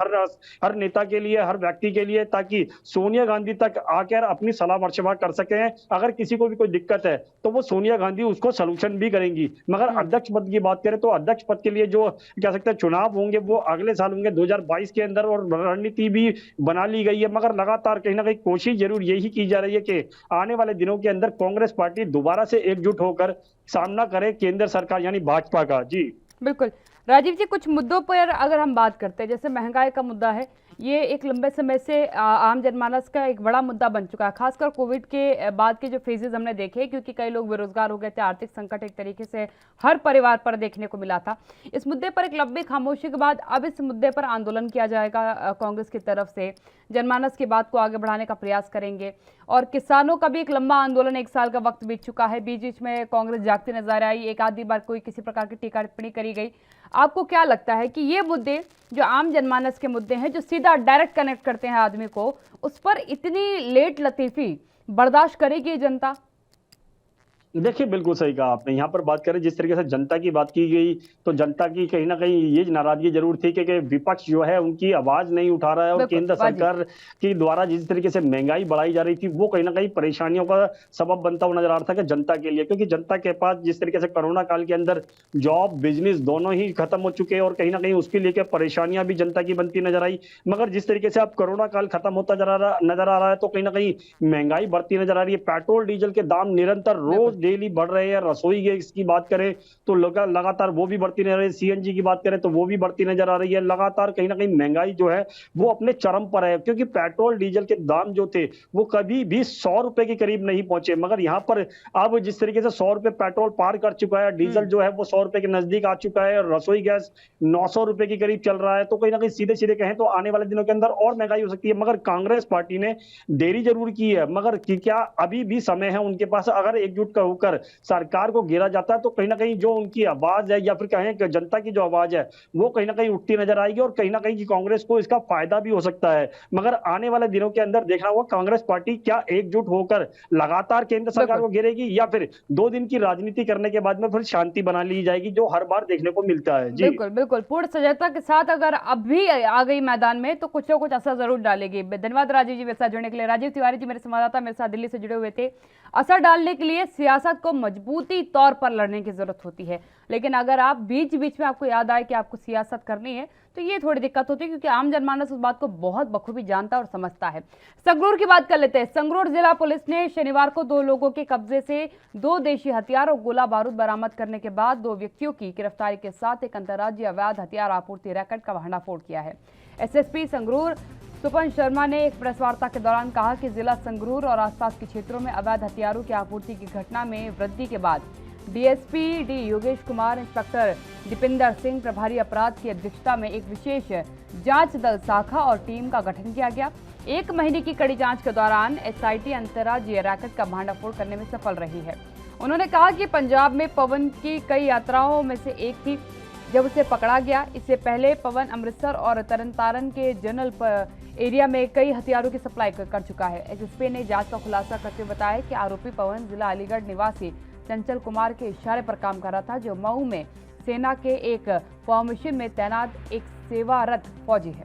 Speaker 2: हर नेता के लिए, हर व्यक्ति के लिए, ताकि सोनिया गांधी तक आकर अपनी सलाह मशवरा कर सके। अगर किसी को भी कोई दिक्कत है तो वो सोनिया गांधी उसको सलूशन भी करेंगी। मगर अध्यक्ष पद की बात करें तो अध्यक्ष पद के लिए जो कह सकते हैं चुनाव होंगे वो अगले साल होंगे 2022 के अंदर, और रणनीति भी बना ली गई है। मगर लगातार कहीं ना कहीं कोशिश जरूर यही की जा रही है कि आने वाले दिनों के अंदर कांग्रेस पार्टी दोबारा से एकजुट होकर सामना करे केंद्र सरकार यानी भाजपा का। जी
Speaker 1: बिल्कुल राजीव जी, कुछ मुद्दों पर अगर हम बात करते हैं, जैसे महंगाई का मुद्दा है, ये एक लंबे समय से आम जनमानस का एक बड़ा मुद्दा बन चुका है, खासकर कोविड के बाद के जो फेजेस हमने देखे, क्योंकि कई लोग बेरोजगार हो गए थे, आर्थिक संकट एक तरीके से हर परिवार पर देखने को मिला था। इस मुद्दे पर एक लंबी खामोशी के बाद अब इस मुद्दे पर आंदोलन किया जाएगा कांग्रेस की तरफ से, जनमानस की बात को आगे बढ़ाने का प्रयास करेंगे। और किसानों का भी एक लंबा आंदोलन, 1 साल का वक्त बीत चुका है, बीच बीच में कांग्रेस जागती नजर आई, एक आधी बार कोई किसी प्रकार की टीका टिप्पणी करी गई। आपको क्या लगता है कि ये मुद्दे जो आम जनमानस के मुद्दे हैं, जो सीधा डायरेक्ट कनेक्ट करते हैं आदमी को, उस पर इतनी लेट लतीफी बर्दाश्त करेगी ये जनता?
Speaker 2: देखिए बिल्कुल सही कहा आपने। यहाँ पर बात करें जिस तरीके से जनता की बात की गई तो जनता की कहीं ना कहीं ये नाराजगी जरूर थी कि विपक्ष जो है उनकी आवाज नहीं उठा रहा है, और केंद्र सरकार के द्वारा जिस तरीके से महंगाई बढ़ाई जा रही थी वो कहीं ना कहीं परेशानियों का सबब बनता हुआ नजर आ रहा था कि जनता के लिए, क्योंकि जनता के पास जिस तरीके से कोरोना काल के अंदर जॉब बिजनेस दोनों ही खत्म हो चुके हैं, और कहीं ना कहीं उसके लिए परेशानियां भी जनता की बनती नजर आई। मगर जिस तरीके से अब कोरोना काल खत्म होता नजर आ रहा है तो कहीं ना कहीं महंगाई बढ़ती नजर आ रही है। पेट्रोल डीजल के दाम निरंतर रोज डेली बढ़ रहे हैं। रसोई गैस की बात करें तो लगातार वो भी बढ़ती नजर आ रही है। सीएनजी की बात करें तो वो भी बढ़ती नजर आ रही है। लगातार कहीं ना कहीं महंगाई जो है वो अपने चरम पर है, क्योंकि पेट्रोल डीजल के दाम जो थे वो कभी भी 100 रुपए के करीब नहीं पहुंचे, मगर यहाँ पर अब जिस तरीके से 100 रुपए पेट्रोल पार कर चुका है, डीजल जो है वो 100 रुपए के नजदीक आ चुका है, और रसोई गैस 900 रुपए के करीब चल रहा है। तो कहीं ना कहीं सीधे सीधे कहें तो आने वाले दिनों के अंदर और महंगाई हो सकती है। मगर कांग्रेस पार्टी ने देरी जरूर की है, मगर क्या अभी भी समय है उनके पास? अगर एकजुट होकर सरकार को घेरा जाता है तो कहीं ना कहीं जो उनकी आवाज है या फिर कहें कि जनता की जो आवाज है वो कहीं ना कहीं उठती नजर आएगी, और कहीं ना कहीं कांग्रेस को इसका फायदा भी हो सकता है। मगर आने वाले दिनों के अंदर देखना होगा कांग्रेस पार्टी क्या एकजुट होकर लगातार केंद्र सरकार को घेरेगी, या फिर 2 दिन की राजनीति करने के बाद में फिर शांति बना ली जाएगी, जो हर बार देखने को मिलता है। जी
Speaker 1: बिल्कुल बिल्कुल, पूर्ण सजगता के साथ अगर अब भी आ गई मैदान में तो कुछ ना कुछ असर जरूर डालेगी। धन्यवाद राजीव जी मेरे साथ जुड़ने के लिए। राजीव तिवारी जी मेरे संवाददाता मेरे साथ दिल्ली से जुड़े हुए थे। असर डालने के लिए सियासत को मजबूती तौर पर लड़ने की जरूरत होती है, लेकिन अगर आप बीच बीच में आपको याद आए कि आपको सियासत करनी है तो ये थोड़ी दिक्कत होती है, क्योंकि आम जनमानस उस बात को बहुत बखूबी जानता और समझता है। संगरूर की बात कर लेते हैं। संगरूर जिला पुलिस ने शनिवार को 2 लोगों के कब्जे से 2 देशी हथियार और गोला बारूद बरामद करने के बाद 2 व्यक्तियों की गिरफ्तारी के साथ एक अंतर्राज्यीय अवैध हथियार आपूर्ति रैकेट का भंडाफोड़ किया है। एसएसपी संगरूर सुपन शर्मा ने एक प्रेस वार्ता के दौरान कहा कि जिला संगरूर और आसपास के क्षेत्रों में अवैध हथियारों की आपूर्ति की घटना में वृद्धि के बाद DSP D Yogesh Kumar, inspector Deepinder Singh प्रभारी अपराध की अध्यक्षता में एक विशेष जांच दल शाखा और टीम का गठन किया गया। 1 महीने की कड़ी जांच के दौरान एसआईटी अंतर्राज्यीय रैकेट का भंडाफोड़ करने में सफल रही है। उन्होंने कहा कि पंजाब में पवन की कई यात्राओं में से एक थी जब उसे पकड़ा गया। इससे पहले पवन अमृतसर और तरनतारन के जनरल एरिया में कई हथियारों की सप्लाई कर चुका है। एसएसपी ने जांच का खुलासा करते हुए बताया कि आरोपी पवन जिला अलीगढ़ निवासी चंचल कुमार के इशारे पर काम कर रहा था, जो मऊ में सेना के एक फॉर्मेशन में तैनात एक सेवारत फौजी है।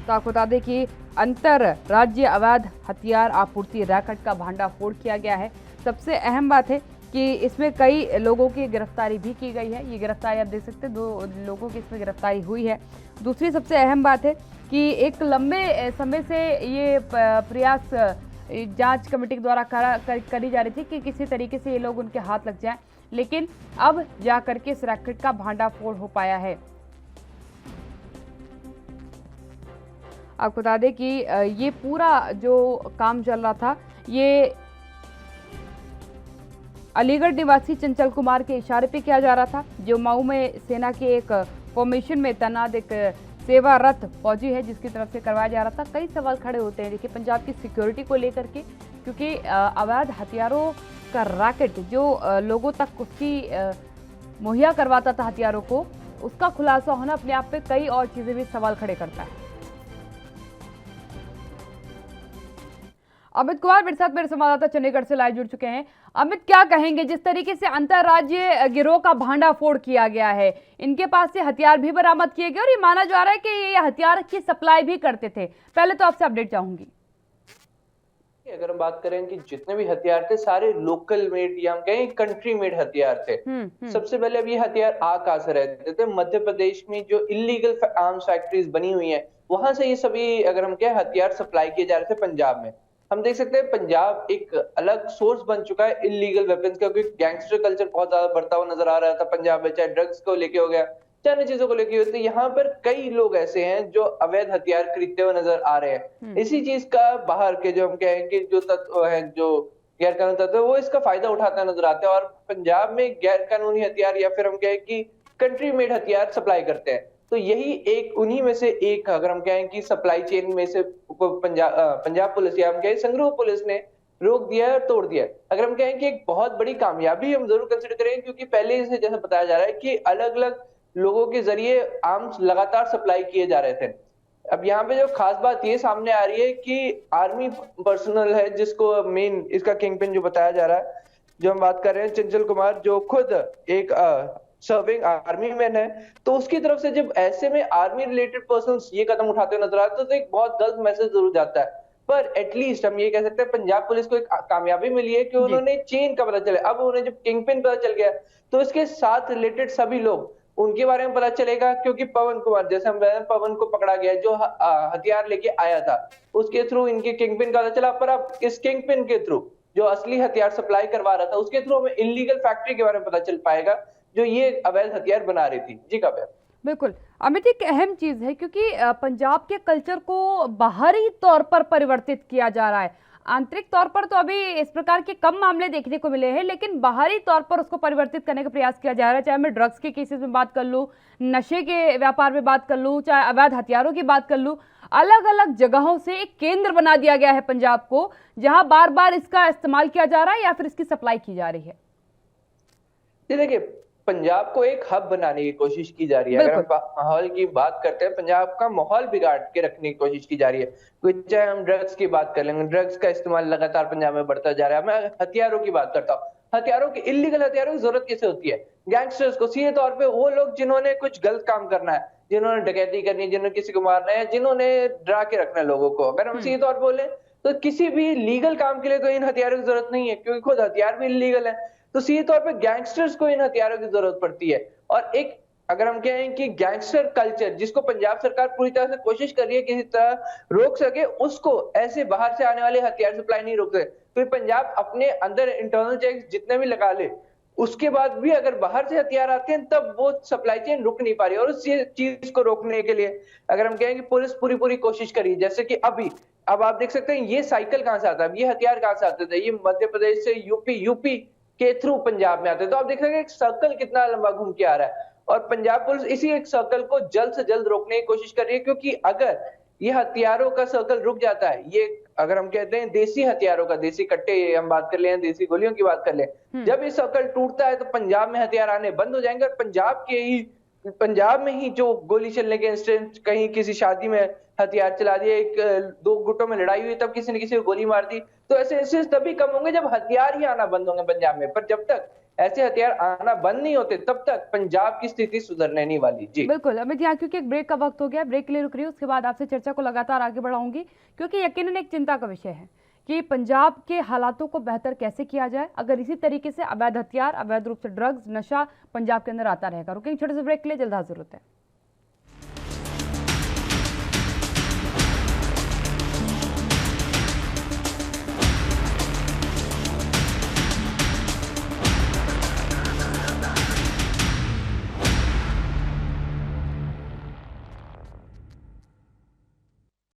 Speaker 1: तो आपको बता दें कि अंतर राज्य अवैध हथियार आपूर्ति रैकेट का भंडाफोड़ किया गया है। सबसे अहम बात है कि इसमें कई लोगों की गिरफ्तारी भी की गई है। ये गिरफ्तारी आप देख सकते हैं, 2 लोगों की इसमें गिरफ्तारी हुई है। दूसरी सबसे अहम बात है कि एक लंबे समय से ये प्रयास जांच कमेटी के द्वारा करी जा रही थी कि किसी तरीके से ये लोग उनके हाथ लग जाएं, लेकिन अब जाकर के इस रैकेट का भंडाफोड़ हो पाया है। आपको बता दें कि ये पूरा जो काम चल रहा था ये अलीगढ़ निवासी चंचल कुमार के इशारे पे किया जा रहा था, जो मऊ में सेना के एक फॉर्मेशन में तैनात एक सेवारत फौजी है, जिसकी तरफ से करवाया जा रहा था। कई सवाल खड़े होते हैं देखिए पंजाब की सिक्योरिटी को लेकर के, क्योंकि अवैध हथियारों का रैकेट जो लोगों तक उसकी मुहैया करवाता था हथियारों को, उसका खुलासा होना अपने आप पे कई और चीजें भी सवाल खड़े करता है। अमित कुमार मेरे साथ, मेरे संवाददाता चंडीगढ़ से लाइव जुड़ चुके हैं। अमित, क्या कहेंगे जिस तरीके से अंतरराज्यीय गिरोह का भांडाफोड़ किया गया है, इनके पास से हथियार भी बरामद किए गए और ये माना जा रहा है कि ये हथियार की सप्लाई भी करते थे। पहले तो आपसे अपडेट चाहूंगी।
Speaker 3: अगर हम बात करें कि जितने भी हथियार थे सारे लोकल मेड या हम कहें कंट्री मेड हथियार थे। सबसे पहले अब ये हथियार आ कहां से रहते थे? मध्य प्रदेश में जो इलीगल आर्म्स फैक्ट्रीज बनी हुई हैं वहां से ये सभी अगर हम कहें हथियार सप्लाई किए जा रहे थे पंजाब में। हम देख सकते हैं पंजाब एक अलग सोर्स बन चुका है इलीगल वेपन्स का, क्योंकि गैंगस्टर कल्चर बहुत ज्यादा बढ़ता हुआ नजर आ रहा था पंजाब में, चाहे ड्रग्स को लेके हो गया, चाहे अन्य चीजों को लेके होते। यहाँ पर कई लोग ऐसे हैं जो अवैध हथियार खरीदते हुए नजर आ रहे हैं। इसी चीज का बाहर के जो हम कहें कि जो तत्व है, जो गैर कानूनी तत्व है, वो इसका फायदा उठाते नजर आते हैं और पंजाब में गैर कानूनी हथियार या फिर हम कहें कि कंट्री मेड हथियार सप्लाई करते हैं। तो यही एक उन्हीं में से एक अगर हम कहें कि सप्लाई चेन में से पंजाब पुलिस या हम कहें संगरूर पुलिस ने रोक दिया है और तोड़ दिया है। अगर हम कहें कि एक बहुत बड़ी कामयाबी हम जरूर कंसिडर करें, क्योंकि पहले से जैसा बताया जा रहा है कि अलग अलग लोगों के जरिए आर्म्स लगातार सप्लाई किए जा रहे थे। अब यहाँ पे जो खास बात ये सामने आ रही है कि आर्मी पर्सनल है जिसको मेन इसका किंगपिन जो बताया जा रहा है, जो हम बात कर रहे हैं चंचल कुमार, जो खुद एक सर्विंग आर्मी मैन है, तो उसकी तरफ से जब ऐसे में आर्मी रिलेटेड पर्सन्स ये कदम उठाते हुए नजर आते हैं तो एक बहुत गलत मैसेज जरूर जाता है। पर एटलीस्ट हम ये कह सकते हैं पंजाब पुलिस को एक कामयाबी मिली है कि उन्होंने चेन का पता चला। अब उन्हें जब किंगपिन पता चल गया तो इसके साथ रिलेटेड सभी लोग उनके बारे में पता चलेगा, क्योंकि पवन कुमार जैसे हम पवन को पकड़ा गया जो हथियार लेके आया था, उसके थ्रू इनके किंगपिन का पता चला। पर अब इस किंगपिन के थ्रू जो असली हथियार सप्लाई करवा रहा था उसके थ्रू हमें इलीगल फैक्ट्री के बारे में पता चल पाएगा जो ये अवैध हथियार बना रही थी। जी काव्या।
Speaker 1: बिल्कुल अमित, एक अहम चीज है क्योंकि पंजाब के कल्चर को बाहरी तौर पर परिवर्तित किया जा रहा है। आंतरिक तौर पर तो अभी इस प्रकार के कम मामले देखने को मिले हैं, लेकिन बाहरी तौर पर उसको परिवर्तित करने का प्रयास किया जा रहा है। चाहे मैं ड्रग्स के केसेस में बात कर लूँ, नशे के व्यापार में बात कर लूँ, चाहे अवैध हथियारों की बात कर लूँ, अलग अलग जगहों से एक केंद्र बना दिया गया है पंजाब को, जहां बार बार इसका इस्तेमाल किया जा रहा है या फिर इसकी सप्लाई की जा रही है।
Speaker 3: देखिए, पंजाब को एक हब बनाने की कोशिश की जा रही है। अगर हम माहौल की बात करते हैं, पंजाब का माहौल बिगाड़ के रखने की कोशिश की जा रही है। चाहे हम ड्रग्स की बात कर लेंगे, ड्रग्स का इस्तेमाल लगातार पंजाब में बढ़ता जा रहा है। मैं हथियारों की बात करता हूँ, हथियारों की इलीगल हथियारों की जरूरत कैसे होती है? गैंगस्टर्स को, सीधे तौर पे वो लोग जिन्होंने कुछ गलत काम करना है, जिन्होंने डकैती करनी है, जिन्होंने किसी को मारना है, जिन्होंने डरा के रखना है लोगों को, अगर हम सीधे तौर पर बोले तो किसी भी लीगल काम के लिए तो इन हथियारों की जरूरत नहीं है, क्योंकि खुद हथियार भी इलीगल है। तो सीधे तौर पे गैंगस्टर्स को इन हथियारों की जरूरत पड़ती है। और एक अगर हम कहें कि गैंगस्टर कल्चर जिसको पंजाब सरकार पूरी तरह से कोशिश कर रही है किसी तरह रोक सके, उसको ऐसे बाहर से आने वाले हथियार सप्लाई नहीं रोक सके। तो पंजाब अपने अंदर इंटरनल चेक जितने भी लगा ले, उसके बाद भी अगर बाहर से हथियार आते हैं तब वो सप्लाई चेन रुक नहीं पा रही। और उस चीज को रोकने के लिए अगर हम कहें कि पुलिस पूरी कोशिश करी, जैसे कि अब आप देख सकते हैं ये साइकिल कहां से आता है, ये हथियार कहां से आते थे, ये मध्य प्रदेश से यूपी के थ्रू पंजाब में आते हैं। तो आप देख सकते हैं एक सर्कल कितना लंबा घूम के आ रहा है और पंजाब पुलिस इसी एक सर्कल को जल्द से जल्द रोकने की कोशिश कर रही है। क्योंकि अगर ये हथियारों का सर्कल रुक जाता है, ये अगर हम कहते हैं देसी हथियारों का, देसी कट्टे हम बात कर ले, देसी गोलियों की बात कर ले, जब ये सर्कल टूटता है तो पंजाब में हथियार आने बंद हो जाएंगे और पंजाब में ही जो गोली चलने के इंसिडेंट, कहीं किसी शादी में हथियार चला दिए, एक दो गुटों में लड़ाई हुई तब किसी ने किसी को गोली मार दी, तो ऐसे इंसिडेंट तभी कम होंगे जब हथियार ही आना बंद होंगे पंजाब में। पर जब तक ऐसे हथियार आना बंद नहीं होते तब तक पंजाब की स्थिति सुधरने नहीं वाली। जी
Speaker 1: बिल्कुल अमित, यहाँ क्योंकि एक ब्रेक का वक्त हो गया, ब्रेक के लिए रुक रही हूँ, उसके बाद आपसे चर्चा को लगातार आगे बढ़ाऊंगी, क्योंकि यकीनन एक चिंता का विषय है कि पंजाब के हालातों को बेहतर कैसे किया जाए अगर इसी तरीके से अवैध हथियार, अवैध रूप से ड्रग्स, नशा पंजाब के अंदर आता रहेगा। रुकेंगे छोटे से ब्रेक के लिए, जल्द हाजिर होते हैं।